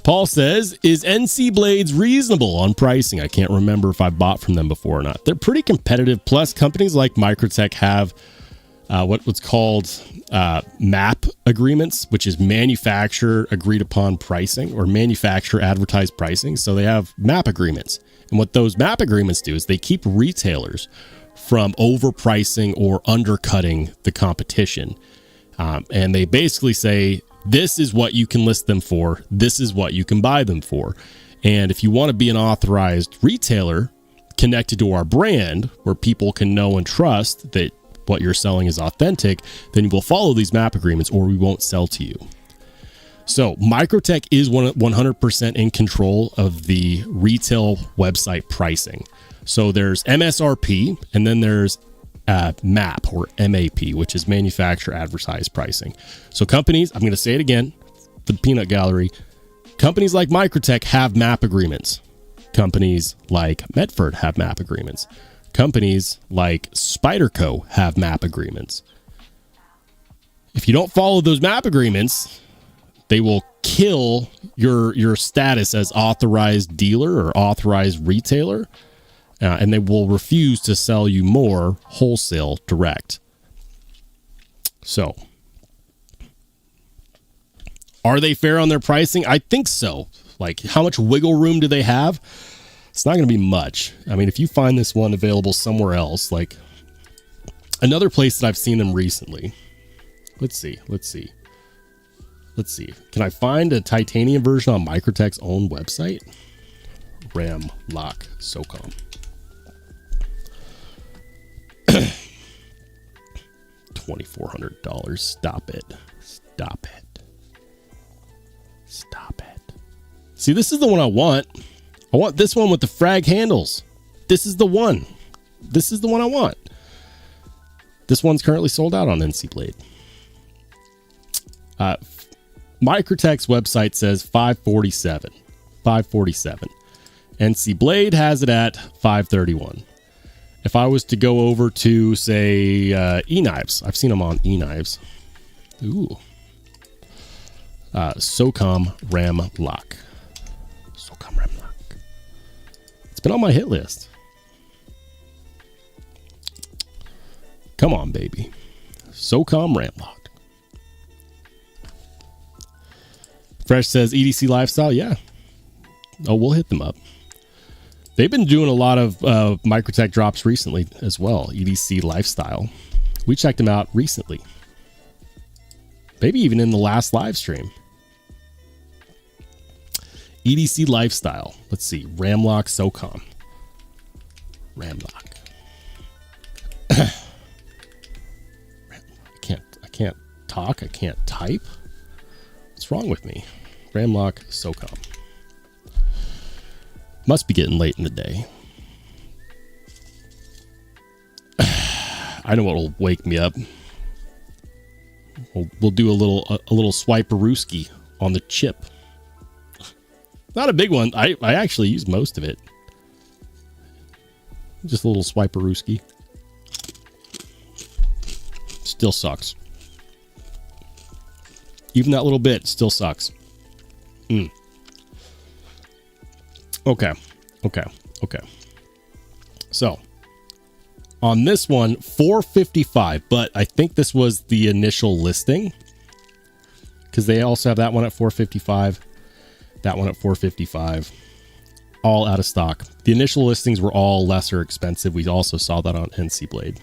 Paul says, is NC Blades reasonable on pricing? I can't remember if I bought from them before or not. They're pretty competitive. Plus, companies like Microtech have what's called MAP agreements, which is manufacturer agreed upon pricing or manufacturer advertised pricing. So they have MAP agreements. And what those MAP agreements do is they keep retailers from overpricing or undercutting the competition. And they basically say, this is what you can list them for. This is what you can buy them for. And if you want to be an authorized retailer connected to our brand where people can know and trust that what you're selling is authentic, then you will follow these MAP agreements or we won't sell to you. So Microtech is 100% in control of the retail website pricing. So there's MSRP and then there's MAP or MAP, which is manufacturer advertised pricing. So companies, I'm going to say it again for the peanut gallery, companies like Microtech have MAP agreements. Companies like Medford have MAP agreements. Companies like Spyderco have MAP agreements. If you don't follow those MAP agreements, they will kill your status as authorized dealer or authorized retailer. And they will refuse to sell you more wholesale direct. So, are they fair on their pricing? I think so. Like, how much wiggle room do they have? It's not going to be much. I mean, if you find this one available somewhere else, like another place that I've seen them recently. Let's see. Can I find a titanium version on Microtech's own website? RAM lock SOCOM. $2,400. Stop it. See, this is the one I want. I want this one with the frag handles. This is the one. This is the one I want. This one's currently sold out on NC Blade. Microtech's website says $547. NC Blade has it at $531. If I was to go over to, say, eKnives, I've seen them on eKnives. Ooh. SOCOM RAM lock. SOCOM RAM lock. It's been on my hit list. Come on, baby. SOCOM RAM lock. Fresh says EDC Lifestyle. Yeah. Oh, we'll hit them up. They've been doing a lot of Microtech drops recently as well. EDC Lifestyle. We checked them out recently. Maybe even in the last live stream. EDC Lifestyle. Let's see. Ramlock SOCOM. Ramlock. I can't talk. I can't type. What's wrong with me? Ramlock SOCOM. Must be getting late in the day. I know what will wake me up. We'll do a little swiperooski on the chip. Not a big one. I actually use most of it. Just a little swiperooski. Still sucks. Even that little bit still sucks. Okay. So, on this one, $455, but I think this was the initial listing because they also have that one at $455, that one at $455, all out of stock. The initial listings were all lesser expensive. We also saw that on NC Blade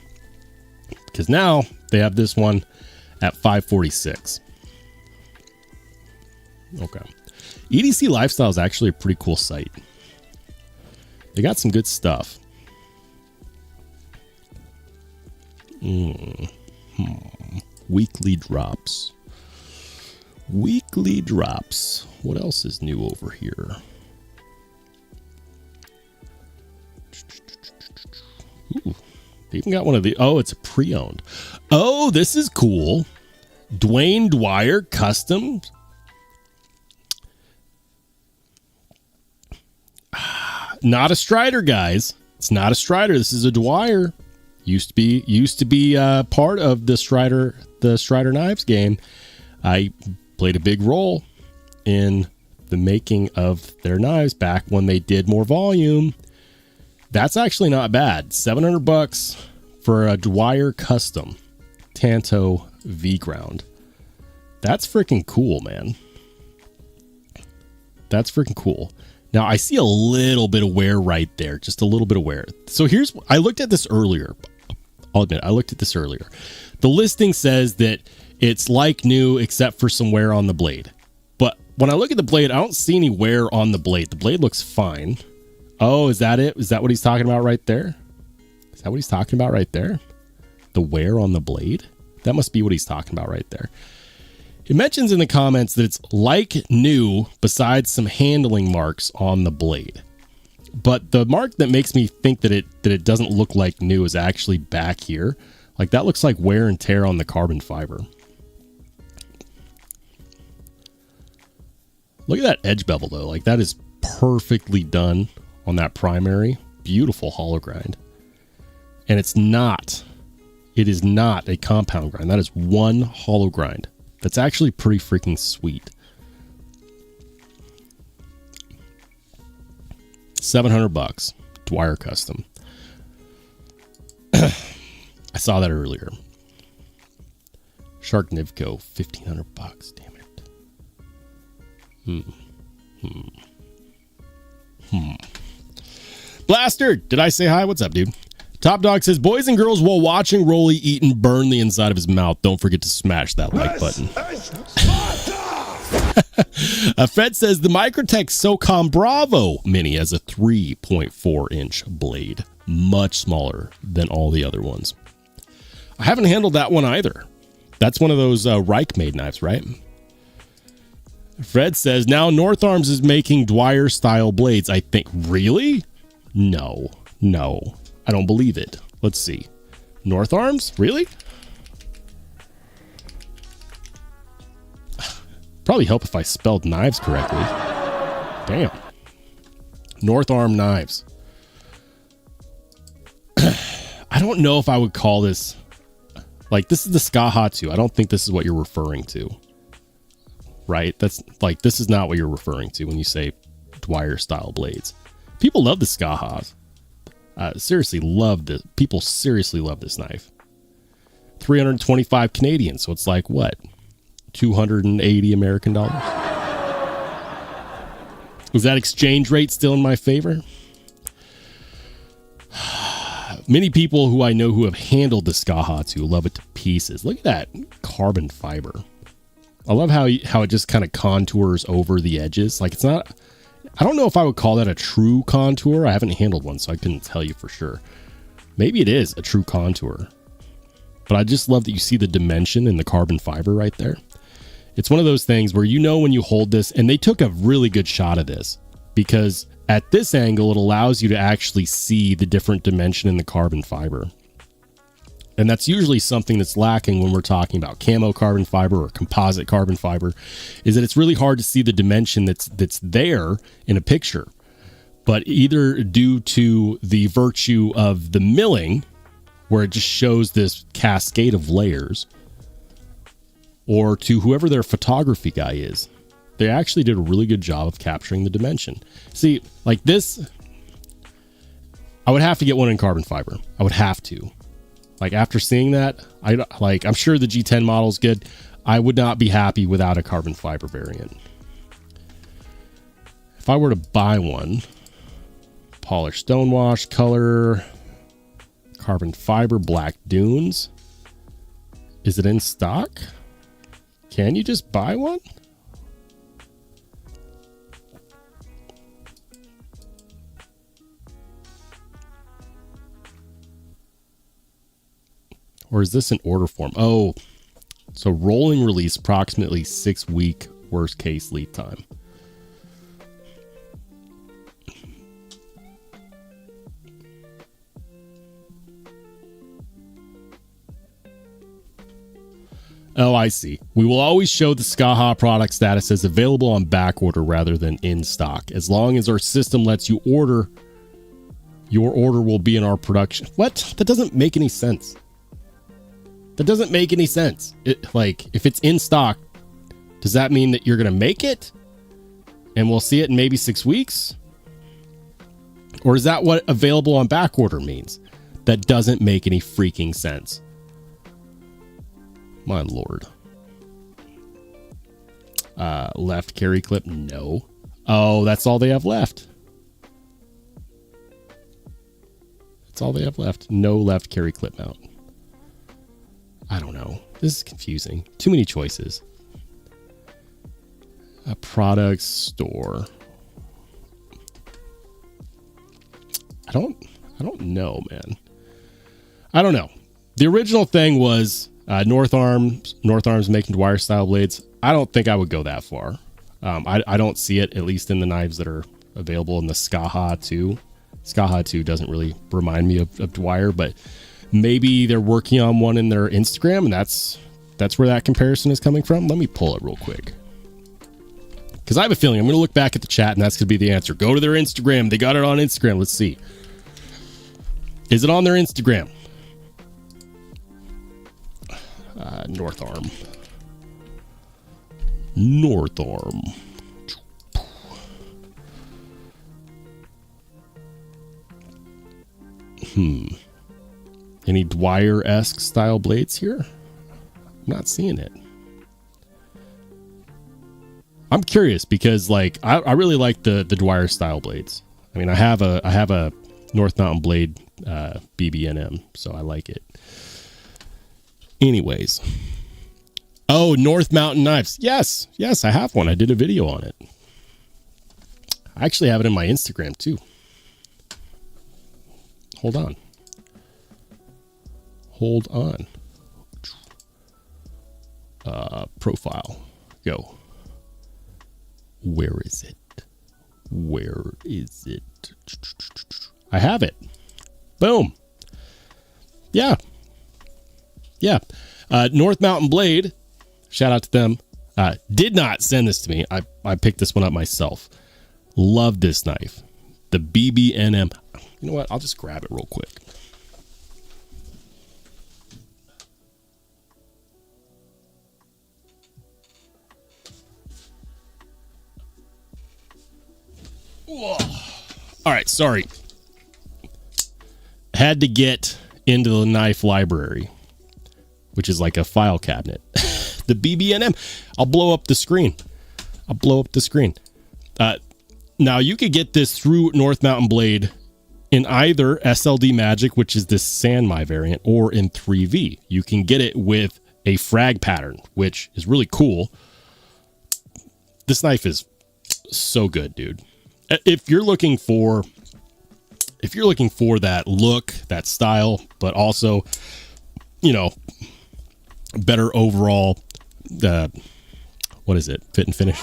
because now they have this one at $546. Okay. EDC Lifestyle is actually a pretty cool site. They got some good stuff. Weekly drops. Weekly drops. What else is new over here? Ooh, they even got one of the... Oh, it's a pre-owned. Oh, this is cool. Dwayne Dwyer Custom. Not a Strider, guys. It's not a Strider. This is a Dwyer. Used to be part of the Strider Knives game. I played a big role in the making of their knives back when they did more volume. That's actually not bad. $700 for a Dwyer Custom Tanto V ground. That's freaking cool, man. That's freaking cool. Now, I see a little bit of wear right there. Just a little bit of wear. So I looked at this earlier. I'll admit, I looked at this earlier. The listing says that it's like new except for some wear on the blade. But when I look at the blade, I don't see any wear on the blade. The blade looks fine. Oh, is that it? Is that what he's talking about right there? Is that what he's talking about right there? The wear on the blade? That must be what he's talking about right there. It mentions in the comments that it's like new besides some handling marks on the blade. But the mark that makes me think that it doesn't look like new is actually back here. Like that looks like wear and tear on the carbon fiber. Look at that edge bevel though. Like that is perfectly done on that primary. Beautiful hollow grind. And it is not a compound grind. That is one hollow grind. That's actually pretty freaking sweet. $700. Dwyer Custom. I saw that earlier. Shark Nivco, $1,500. Damn it. Blaster, did I say hi? What's up, dude? Top Dog says, boys and girls, while watching Rolly eat and burn the inside of his mouth, don't forget to smash that like button. Fred says, the Microtech SOCOM Bravo Mini has a 3.4 inch blade, much smaller than all the other ones. I haven't handled that one either. That's one of those Reccomended knives, right? Fred says, now North Arms is making Dwyer style blades, I think. Really? No. I don't believe it. Let's see. North Arms? Really? Probably help if I spelled knives correctly. Damn. North Arm Knives. I don't know if I would call this... Like, this is the Skahatsu. I don't think this is what you're referring to. Right? That's like, this is not what you're referring to when you say Dwyer style blades. People love the Skahas. Seriously love this. People seriously love this knife. 325 Canadian. So it's like what? 280 American dollars. Was that exchange rate still in my favor? Many people who I know who have handled the Skahatsu love it to pieces. Look at that carbon fiber. I love how it just kind of contours over the edges. Like it's not... I don't know if I would call that a true contour. I haven't handled one, so I couldn't tell you for sure. Maybe it is a true contour. But I just love that you see the dimension in the carbon fiber right there. It's one of those things where you know when you hold this, and they took a really good shot of this, because at this angle, it allows you to actually see the different dimension in the carbon fiber. And that's usually something that's lacking when we're talking about camo carbon fiber or composite carbon fiber, is that it's really hard to see the dimension that's there in a picture. But either due to the virtue of the milling, where it just shows this cascade of layers, or to whoever their photography guy is, they actually did a really good job of capturing the dimension. See, like this, I would have to get one in carbon fiber. I would have to. Like, after seeing that, I'm sure the G10 model is good. I would not be happy without a carbon fiber variant. If I were to buy one, polished stonewash color, carbon fiber, black dunes. Is it in stock? Can you just buy one? Or is this an order form? Oh, so rolling release, approximately 6-week worst case lead time. Oh, I see. We will always show the Skaha product status as available on back order rather than in stock. As long as our system lets you order, your order will be in our production. What? That doesn't make any sense. That doesn't make any sense. Like, if it's in stock, does that mean that you're going to make it and we'll see it in maybe 6 weeks? Or is that what available on back order means? That doesn't make any freaking sense. My lord. Left carry clip? No. Oh, that's all they have left. That's all they have left. No left carry clip mount. I don't know. This is confusing. Too many choices. A product store. I don't know, man. I don't know. The original thing was North Arms making Dwyer style blades. I don't think I would go that far. I don't see it, at least in the knives that are available in the Skaha 2. Skaha 2 doesn't really remind me of Dwyer, but maybe they're working on one in their Instagram, and that's where that comparison is coming from. Let me pull it real quick, because I have a feeling I'm going to look back at the chat, and that's going to be the answer. Go to their Instagram. They got it on Instagram. Let's see. Is it on their Instagram? North Arm. North Arm. Any Dwyer-esque style blades here? I'm not seeing it. I'm curious because, like, I really like the Dwyer style blades. I mean, I have a North Mountain Blade BBNM, so I like it. Anyways. Oh, North Mountain Knives. Yes, I have one. I did a video on it. I actually have it in my Instagram too. Hold on. Profile. Go. Where is it? I have it. Boom. Yeah. North Mountain Blade, shout out to them, did not send this to me. I picked this one up myself. Love this knife. The BBNM. You know what? I'll just grab it real quick. Whoa. All right, sorry. Had to get into the knife library, which is like a file cabinet. The BBNM. I'll blow up the screen. Now, you could get this through North Mountain Blade in either SLD Magic, which is this Sanmai variant, or in 3V. You can get it with a frag pattern, which is really cool. This knife is so good, dude. If you're looking for that look, that style, but also, you know, better overall, what is it? Fit and finish.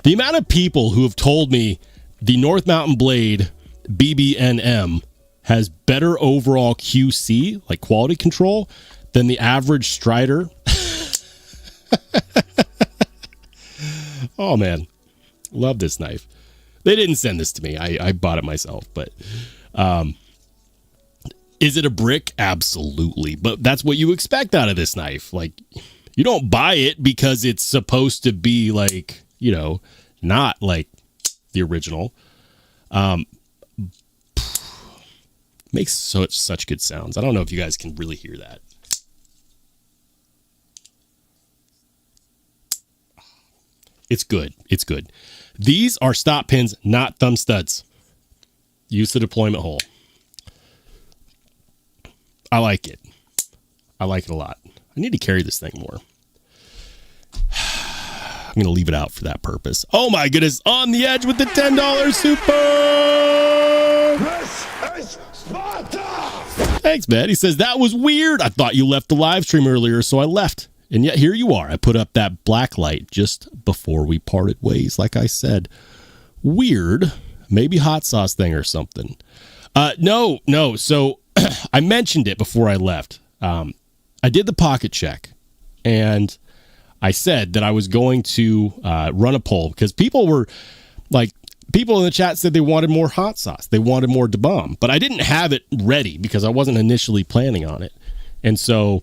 The amount of people who have told me the North Mountain Blade BBNM has better overall QC, like quality control, than the average Strider. Oh, man. Love this knife. They didn't send this to me. I bought it myself, but is it a brick? Absolutely. But that's what you expect out of this knife. Like, you don't buy it because it's supposed to be like, you know, not like the original. Makes such good sounds. I don't know if you guys can really hear that. It's good. It's good. These are stop pins, not thumb studs. Use the deployment hole. I like it. I like it a lot. I need to carry this thing more. I'm going to leave it out for that purpose. Oh my goodness. On the edge with the $10 super. This is Sparta! Thanks, man. He says, that was weird. I thought you left the live stream earlier, so I left. And yet here you are. I put up that black light just before we parted ways, like I said. Weird. Maybe hot sauce thing or something. No. So I mentioned it before I left. I did the pocket check, and I said that I was going to run a poll because people in the chat said they wanted more hot sauce. They wanted more Da Bomb, but I didn't have it ready because I wasn't initially planning on it. And so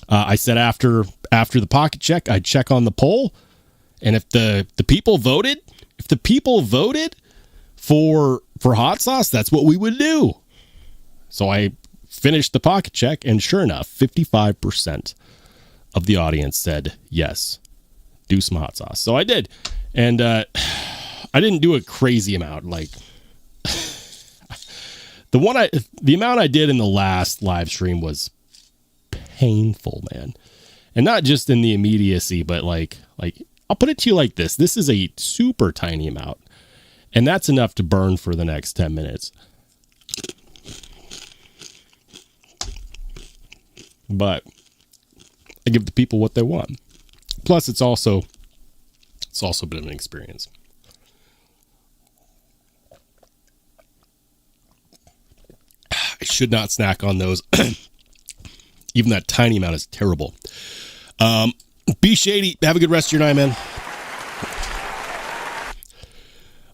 I said after the pocket check, I'd check on the poll. And if the people voted, for hot sauce, that's what we would do. So I finished the pocket check, and sure enough, 55% of the audience said, yes, do some hot sauce. So I did. And I didn't do a crazy amount. Like the amount I did in the last live stream was painful, man. And not just in the immediacy, but like I'll put it to you like this. This is a super tiny amount. And that's enough to burn for the next 10 minutes. But I give the people what they want. Plus, it's also been an experience. I should not snack on those. Even that tiny amount is terrible. Be shady. Have a good rest of your night, man.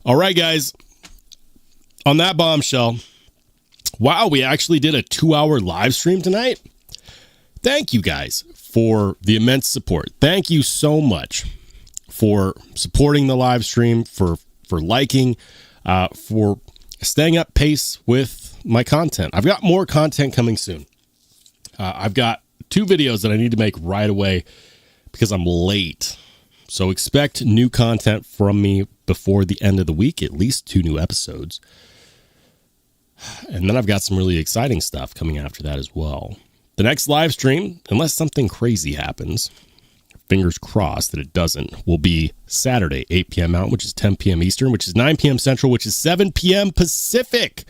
All right, guys. On that bombshell, wow, we actually did a 2-hour live stream tonight. Thank you guys for the immense support. Thank you so much for supporting the live stream, for liking, for staying up pace with my content. I've got more content coming soon. I've got 2 videos that I need to make right away because I'm late. So expect new content from me before the end of the week, at least 2 new episodes. And then I've got some really exciting stuff coming after that as well. The next live stream, unless something crazy happens, fingers crossed that it doesn't, will be Saturday, 8 p.m. Mountain, which is 10 p.m. Eastern, which is 9 p.m. Central, which is 7 p.m. Pacific.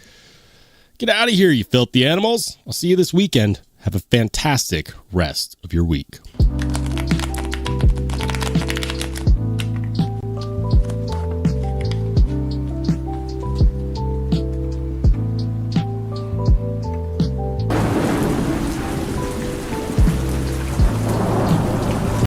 Get out of here, you filthy animals. I'll see you this weekend. Have a fantastic rest of your week.